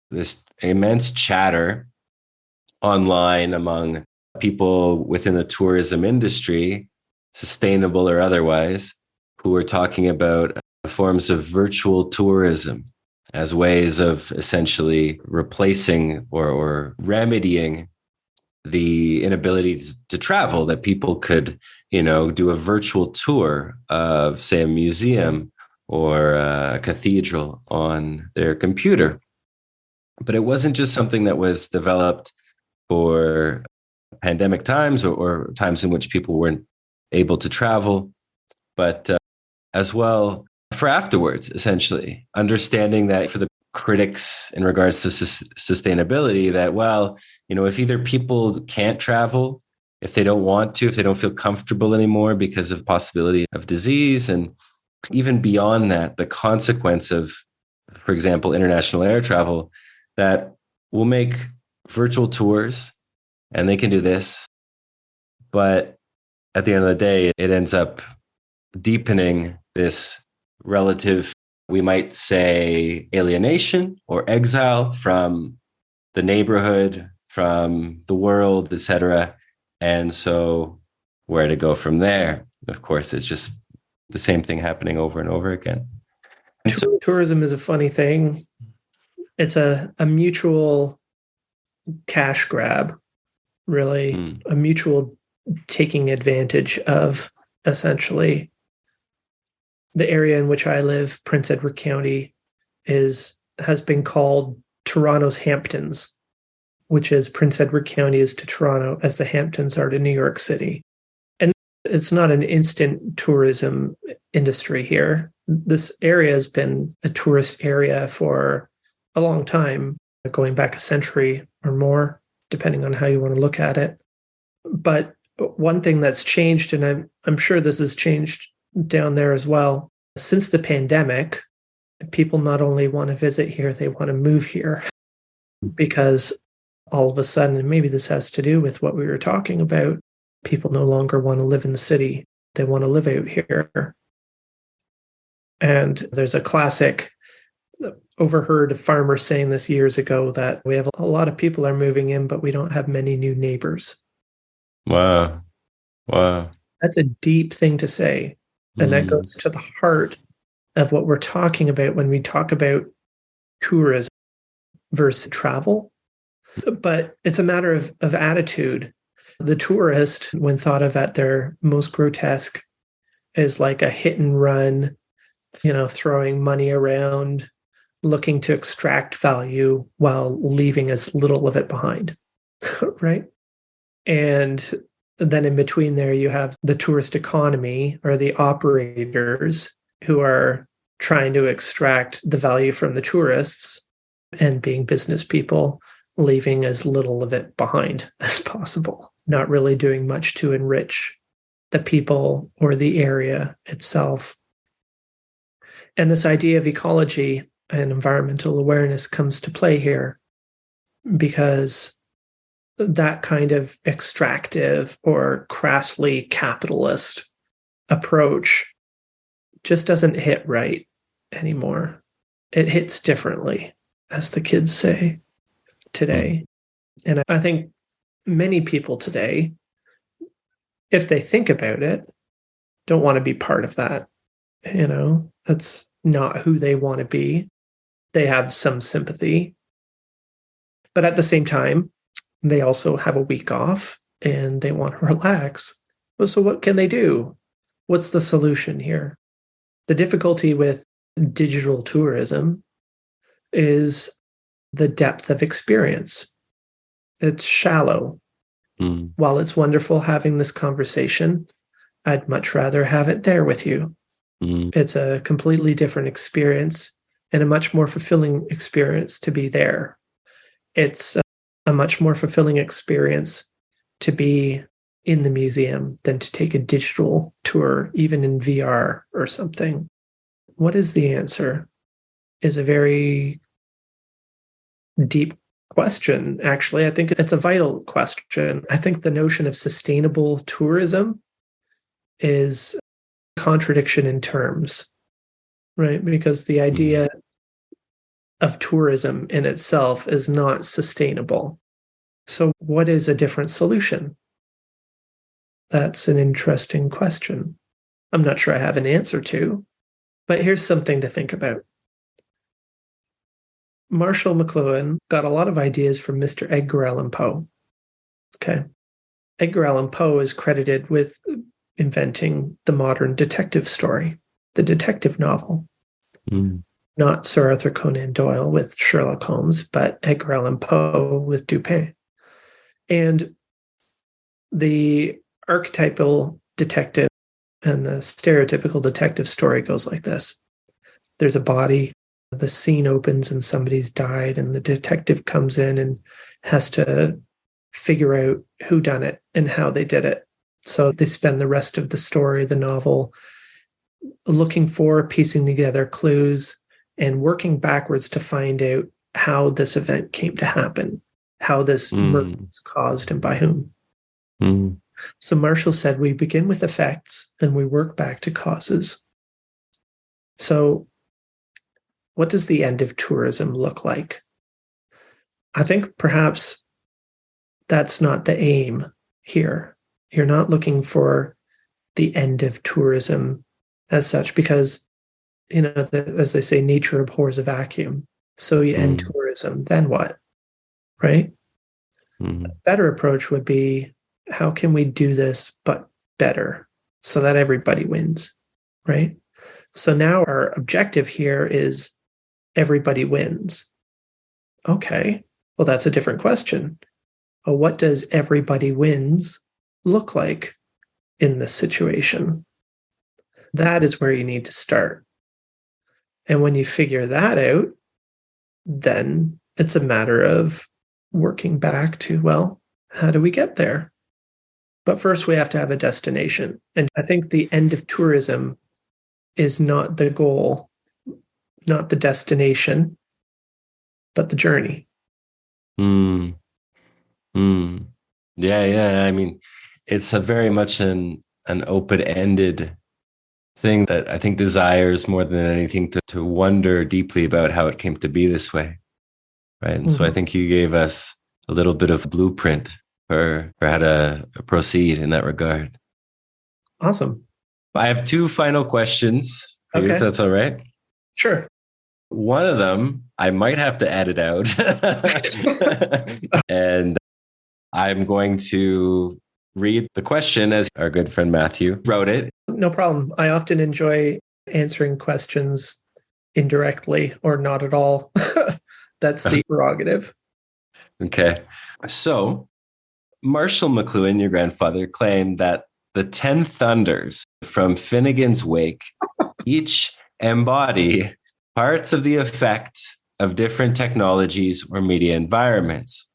this immense chatter online among people within the tourism industry, sustainable or otherwise, who were talking about forms of virtual tourism as ways of essentially replacing or remedying the inability to travel, that people could, do a virtual tour of, say, a museum or a cathedral on their computer. But it wasn't just something that was developed for pandemic times or times in which people weren't able to travel, but as well for afterwards, essentially, understanding that for the critics in regards to sustainability, that, if either people can't travel, if they don't want to, if they don't feel comfortable anymore because of possibility of disease, and even beyond that, the consequence of, for example, international air travel, that will make virtual tours and they can do this. But at the end of the day, it ends up deepening this relative, we might say, alienation or exile from the neighborhood, from the world, etc. And so where to go from there? Of course, it's just the same thing happening over and over again. And so, tourism is a funny thing. It's a mutual cash grab, really, a mutual taking advantage of, essentially. The area in which I live, Prince Edward County, has been called Toronto's Hamptons, which is Prince Edward County is to Toronto as the Hamptons are to New York City. And it's not an instant tourism industry here. This area has been a tourist area for a long time, going back a century or more, depending on how you want to look at it. But one thing that's changed, and I'm sure this has changed down there as well, since the pandemic, people not only want to visit here, they want to move here, because all of a sudden, and maybe this has to do with what we were talking about, people no longer want to live in the city. They want to live out here. And there's a classic, overheard a farmer saying this years ago, that we have a lot of people are moving in, but we don't have many new neighbors. Wow. That's a deep thing to say. And that goes to the heart of what we're talking about when we talk about tourism versus travel. But it's a matter of attitude. The tourist, when thought of at their most grotesque, is like a hit and run, throwing money around, looking to extract value while leaving as little of it behind, right? And then in between there, you have the tourist economy, or the operators who are trying to extract the value from the tourists and being business people, leaving as little of it behind as possible, not really doing much to enrich the people or the area itself. And this idea of ecology and environmental awareness comes to play here, because that kind of extractive or crassly capitalist approach just doesn't hit right anymore. It hits differently, as the kids say today. And I think many people today, if they think about it, don't want to be part of that. That's not who they want to be. They have some sympathy, but at the same time, they also have a week off and they want to relax. Well, so what can they do? What's the solution here? The difficulty with digital tourism is the depth of experience. It's shallow. While it's wonderful having this conversation, I'd much rather have it there with you. It's a completely different experience and a much more fulfilling experience to be there. It's a much more fulfilling experience to be in the museum than to take a digital tour, even in VR or something. What is the answer? Is a very deep question, actually. I think it's a vital question. I think the notion of sustainable tourism is a contradiction in terms, right? Because the idea of tourism in itself is not sustainable. So what is a different solution? That's an interesting question. I'm not sure I have an answer to, but here's something to think about. Marshall McLuhan got a lot of ideas from Mr. Edgar Allan Poe. Okay. Edgar Allan Poe is credited with inventing the modern detective story, the detective novel. Not Sir Arthur Conan Doyle with Sherlock Holmes, but Edgar Allan Poe with Dupin. And the archetypal detective and the stereotypical detective story goes like this. There's a body, the scene opens and somebody's died, and the detective comes in and has to figure out who done it and how they did it. So they spend the rest of the story, the novel, looking for, piecing together clues, and working backwards to find out how this event came to happen, how this murder was caused and by whom. So Marshall said we begin with effects and we work back to causes. So what does the end of tourism look like? I think perhaps that's not the aim here. You're not looking for the end of tourism as such, because, as they say, nature abhors a vacuum. So you end tourism, then what? Right? A better approach would be, how can we do this but better so that everybody wins, right? So now our objective here is everybody wins. Okay, well, that's a different question. Well, what does everybody wins look like in this situation? That is where you need to start. And when you figure that out, then it's a matter of working back to, well, how do we get there? But first, we have to have a destination. And I think the end of tourism is not the goal, not the destination, but the journey. Yeah. I mean, it's a very much an open-ended thing that I think desires more than anything to wonder deeply about how it came to be this way. Right. And so I think you gave us a little bit of blueprint for how to proceed in that regard. Awesome. I have two final questions for you, if that's all right. Sure. One of them, I might have to edit out. And I'm going to read the question as our good friend Matthew wrote it. No problem. I often enjoy answering questions indirectly or not at all. That's the prerogative. Okay. So Marshall McLuhan, your grandfather, claimed that the 10 thunders from Finnegan's Wake each embody parts of the effects of different technologies or media environments.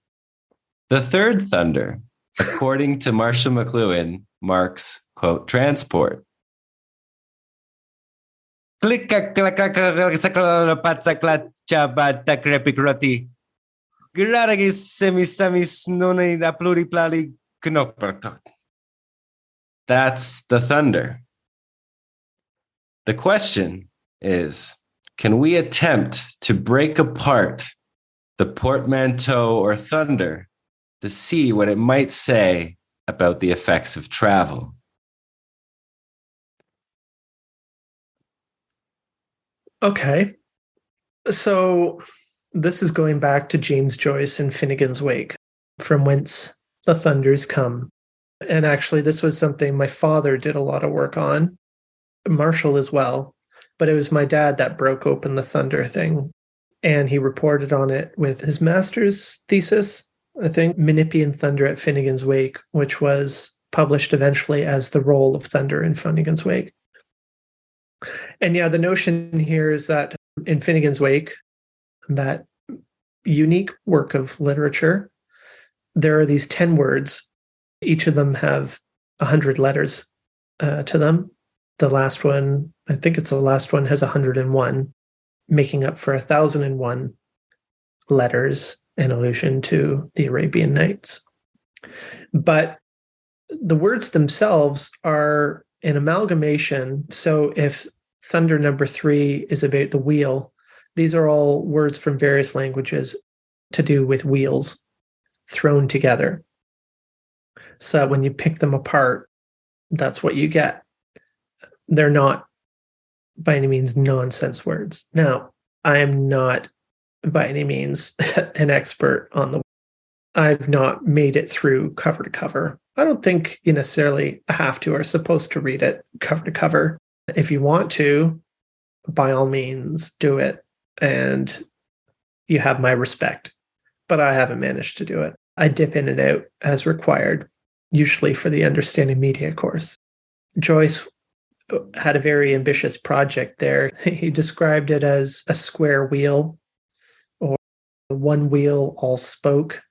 The third thunder, according to Marshall McLuhan, marks, quote, transport. That's the thunder. The question is, can we attempt to break apart the portmanteau or thunder to see what it might say about the effects of travel? Okay. So this is going back to James Joyce and Finnegan's Wake, from whence the thunders come. And actually, this was something my father did a lot of work on, Marshall as well. But it was my dad that broke open the thunder thing. And he reported on it with his master's thesis, I think, Menippean Thunder at Finnegan's Wake, which was published eventually as The Role of Thunder in Finnegan's Wake. And yeah, the notion here is that in Finnegan's Wake, that unique work of literature, there are these 10 words. Each of them have 100 letters to them. The last one, I think it's the last one, has 101, making up for 1,001 letters in allusion to the Arabian Nights. But the words themselves are an amalgamation. So if thunder number 3 is about the wheel, these are all words from various languages to do with wheels thrown together. So when you pick them apart, that's what you get. They're not by any means nonsense words. Now, I am not by any means an expert on the. I've not made it through cover to cover. I don't think you necessarily have to or are supposed to read it cover to cover. If you want to, by all means, do it. And you have my respect. But I haven't managed to do it. I dip in and out as required, usually for the Understanding Media course. Joyce had a very ambitious project there. He described it as a square wheel, or one wheel, all spoke,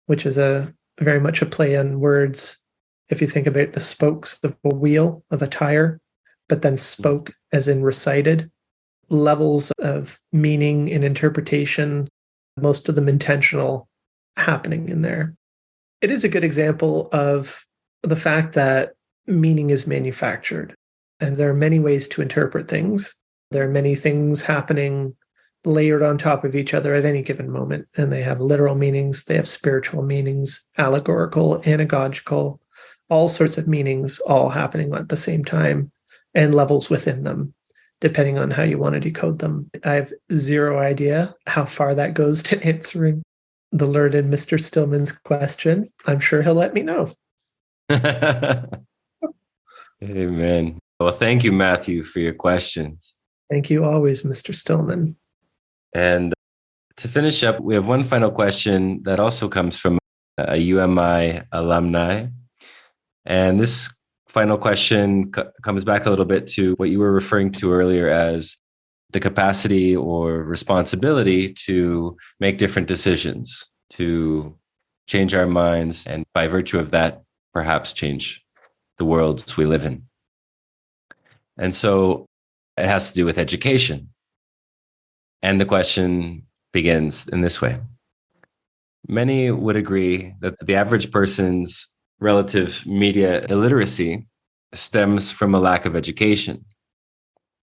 which is a very much a play on words. If you think about the spokes of a wheel, of a tire, but then spoke as in recited. Levels of meaning and interpretation, most of them intentional, happening in there. It is a good example of the fact that meaning is manufactured. And there are many ways to interpret things. There are many things happening layered on top of each other at any given moment. And they have literal meanings, they have spiritual meanings, allegorical, anagogical, all sorts of meanings all happening at the same time and levels within them, depending on how you want to decode them. I have zero idea how far that goes to answering the learned Mr. Stillman's question. I'm sure he'll let me know. Amen. Well, thank you, Matthew, for your questions. Thank you always, Mr. Stillman. And to finish up, we have one final question that also comes from a UMI alumni. And this final question comes back a little bit to what you were referring to earlier as the capacity or responsibility to make different decisions, to change our minds, and by virtue of that, perhaps change the worlds we live in. And so it has to do with education. And the question begins in this way. Many would agree that the average person's relative media illiteracy stems from a lack of education.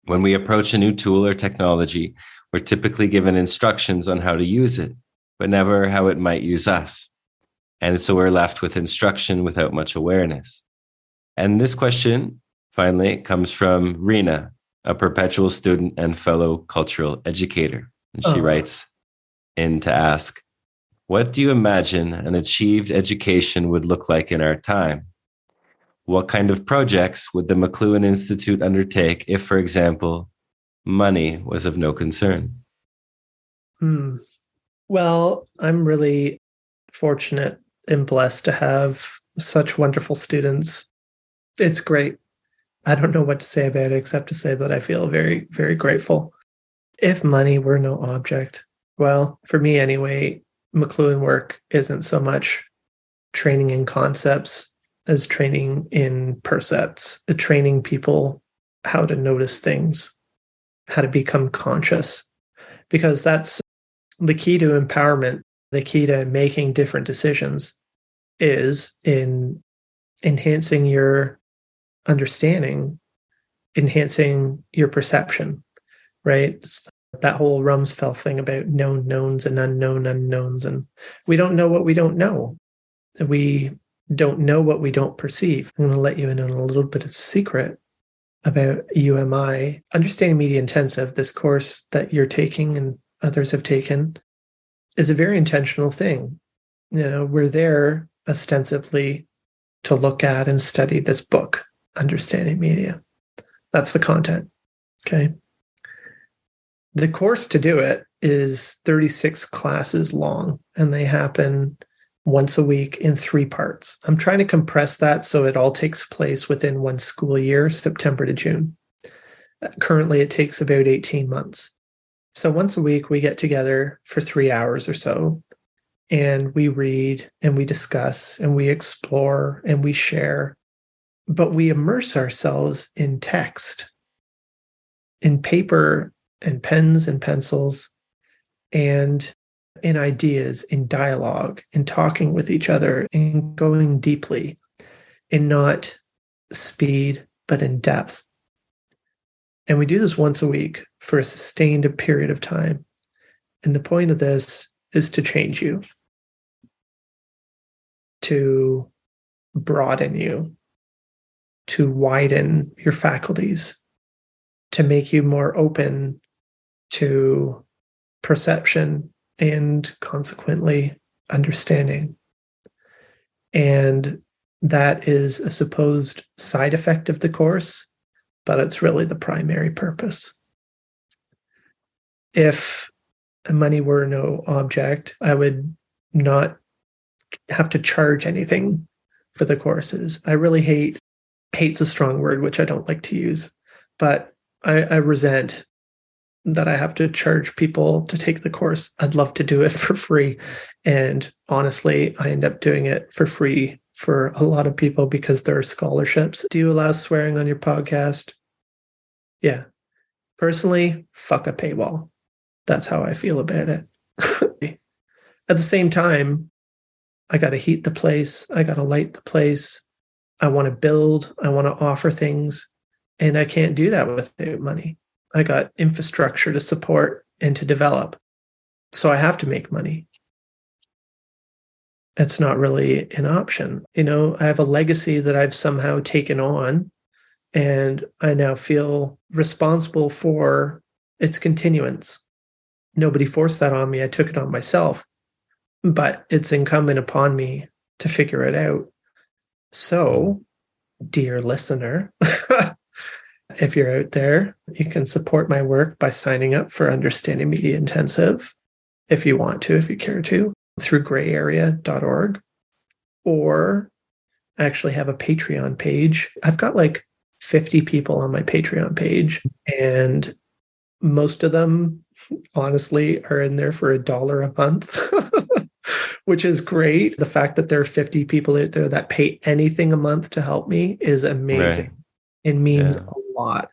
When we approach a new tool or technology, we're typically given instructions on how to use it, but never how it might use us. And so we're left with instruction without much awareness. And this question, finally, comes from Rena, a perpetual student and fellow cultural educator. And she writes in to ask, what do you imagine an achieved education would look like in our time? What kind of projects would the McLuhan Institute undertake if, for example, money was of no concern? Well, I'm really fortunate and blessed to have such wonderful students. It's great. I don't know what to say about it except to say that I feel very, very grateful. If money were no object, well, for me anyway, McLuhan work isn't so much training in concepts as training in percepts, training people how to notice things, how to become conscious, because that's the key to empowerment. The key to making different decisions is in enhancing your understanding, enhancing your perception, right? It's that whole Rumsfeld thing about known knowns and unknown unknowns. And we don't know what we don't know. We don't know what we don't perceive. I'm going to let you in on a little bit of secret about UMI. Understanding Media Intensive, this course that you're taking and others have taken, is a very intentional thing. You know, we're there ostensibly to look at and study this book, Understanding Media. That's the content. Okay. The course to do it is 36 classes long, and they happen once a week in 3 parts. I'm trying to compress that so it all takes place within one school year, September to June. Currently, it takes about 18 months. So once a week, we get together for 3 hours or so, and we read, and we discuss, and we explore, and we share. But we immerse ourselves in text, in paper, and pens and pencils, and in ideas, in dialogue, in talking with each other, in going deeply, in not speed, but in depth. And we do this once a week for a sustained period of time. And the point of this is to change you, to broaden you, to widen your faculties, to make you more open to perception and consequently understanding. And that is a supposed side effect of the course, but it's really the primary purpose. If money were no object, I would not have to charge anything for the courses. I really hate's a strong word, which I don't like to use, but I resent that I have to charge people to take the course. I'd love to do it for free. And honestly, I end up doing it for free for a lot of people because there are scholarships. Do you allow swearing on your podcast? Yeah. Personally, fuck a paywall. That's how I feel about it. At the same time, I got to heat the place. I got to light the place. I want to build. I want to offer things. And I can't do that without money. I got infrastructure to support and to develop. So I have to make money. It's not really an option. I have a legacy that I've somehow taken on, and I now feel responsible for its continuance. Nobody forced that on me. I took it on myself, but it's incumbent upon me to figure it out. So, dear listener, if you're out there, you can support my work by signing up for Understanding Media Intensive if you want to, if you care to, through grayarea.org, or actually have a Patreon page. I've got like 50 people on my Patreon page, and most of them, honestly, are in there for $1 a month, which is great. The fact that there are 50 people out there that pay anything a month to help me is amazing. Right. It means a lot,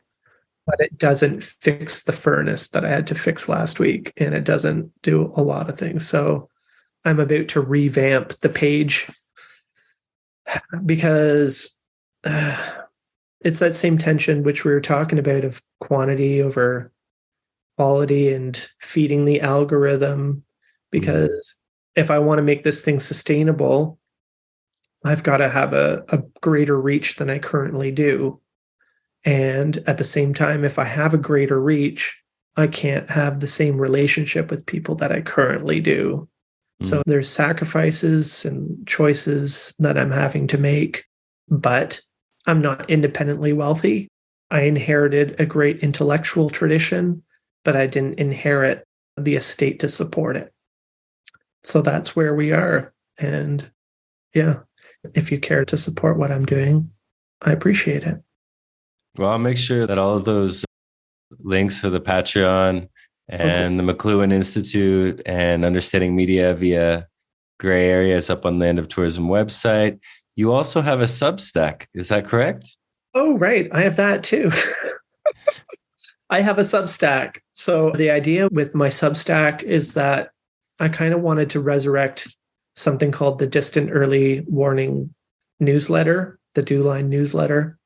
but it doesn't fix the furnace that I had to fix last week, and it doesn't do a lot of things. So I'm about to revamp the page because it's that same tension which we were talking about of quantity over quality and feeding the algorithm. Because if I want to make this thing sustainable, I've got to have a greater reach than I currently do. And at the same time, if I have a greater reach, I can't have the same relationship with people that I currently do. So there's sacrifices and choices that I'm having to make, but I'm not independently wealthy. I inherited a great intellectual tradition, but I didn't inherit the estate to support it. So that's where we are. And yeah, if you care to support what I'm doing, I appreciate it. Well, I'll make sure that all of those links to the Patreon and the McLuhan Institute and Understanding Media via Gray Area is up on the End of Tourism website. You also have a Substack. Is that correct? Oh, right. I have that too. I have a Substack. So the idea with my Substack is that I kind of wanted to resurrect something called the Distant Early Warning newsletter, the DoLine newsletter,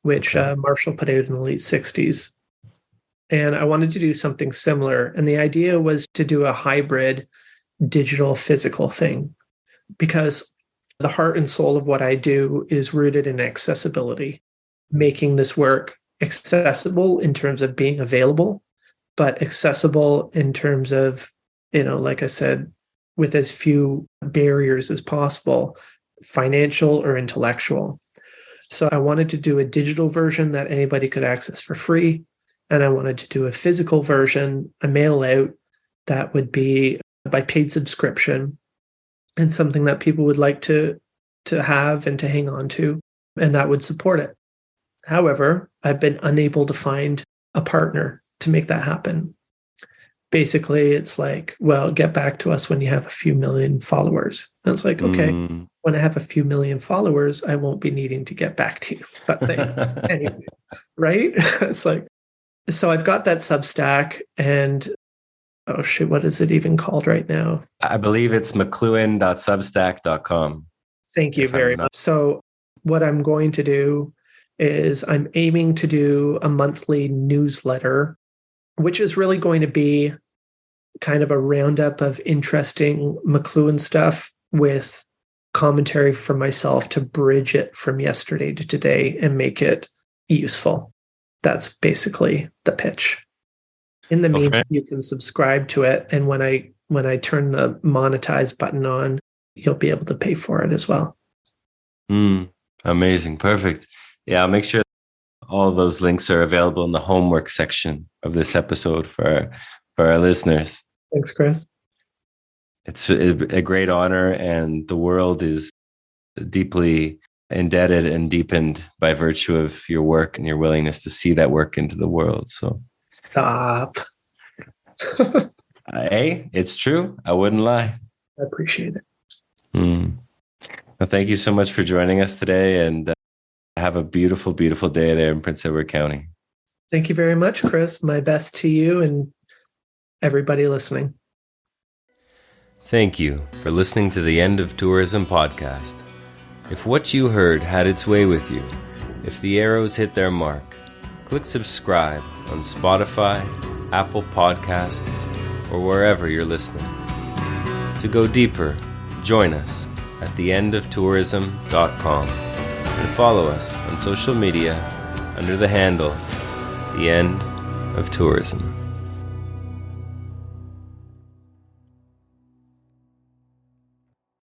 which Marshall put out in the late 60s. And I wanted to do something similar. And the idea was to do a hybrid digital physical thing, because the heart and soul of what I do is rooted in accessibility, making this work accessible in terms of being available, but accessible in terms of, like I said, with as few barriers as possible, financial or intellectual. So I wanted to do a digital version that anybody could access for free. And I wanted to do a physical version, a mail out, that would be by paid subscription and something that people would like to have and to hang on to, and that would support it. However, I've been unable to find a partner to make that happen. Basically, it's like, well, get back to us when you have a few million followers. And it's like, okay, when I have a few million followers, I won't be needing to get back to you. But anyway, right? It's like, so I've got that Substack, and oh shit, what is it even called right now? I believe it's mcluhan.substack.com. Thank you very much. So what I'm going to do is I'm aiming to do a monthly newsletter, which is really going to be kind of a roundup of interesting McLuhan stuff with commentary from myself to bridge it from yesterday to today and make it useful. That's basically the pitch. In the meantime, you can subscribe to it, and when I turn the monetize button on, you'll be able to pay for it as well. Amazing. Perfect. Yeah, I'll make sure all those links are available in the homework section of this episode for our listeners. Thanks, Chris. It's a great honor, and the world is deeply indebted and deepened by virtue of your work and your willingness to see that work into the world. So stop. Hey, it's true. I wouldn't lie. I appreciate it. Well, thank you so much for joining us today, and have a beautiful, beautiful day there in Prince Edward County. Thank you very much, Chris. My best to you and everybody listening. Thank you for listening to the End of Tourism podcast. If what you heard had its way with you, if the arrows hit their mark, click subscribe on Spotify, Apple Podcasts, or wherever you're listening. To go deeper, join us at theendoftourism.com and follow us on social media under the handle The End of Tourism.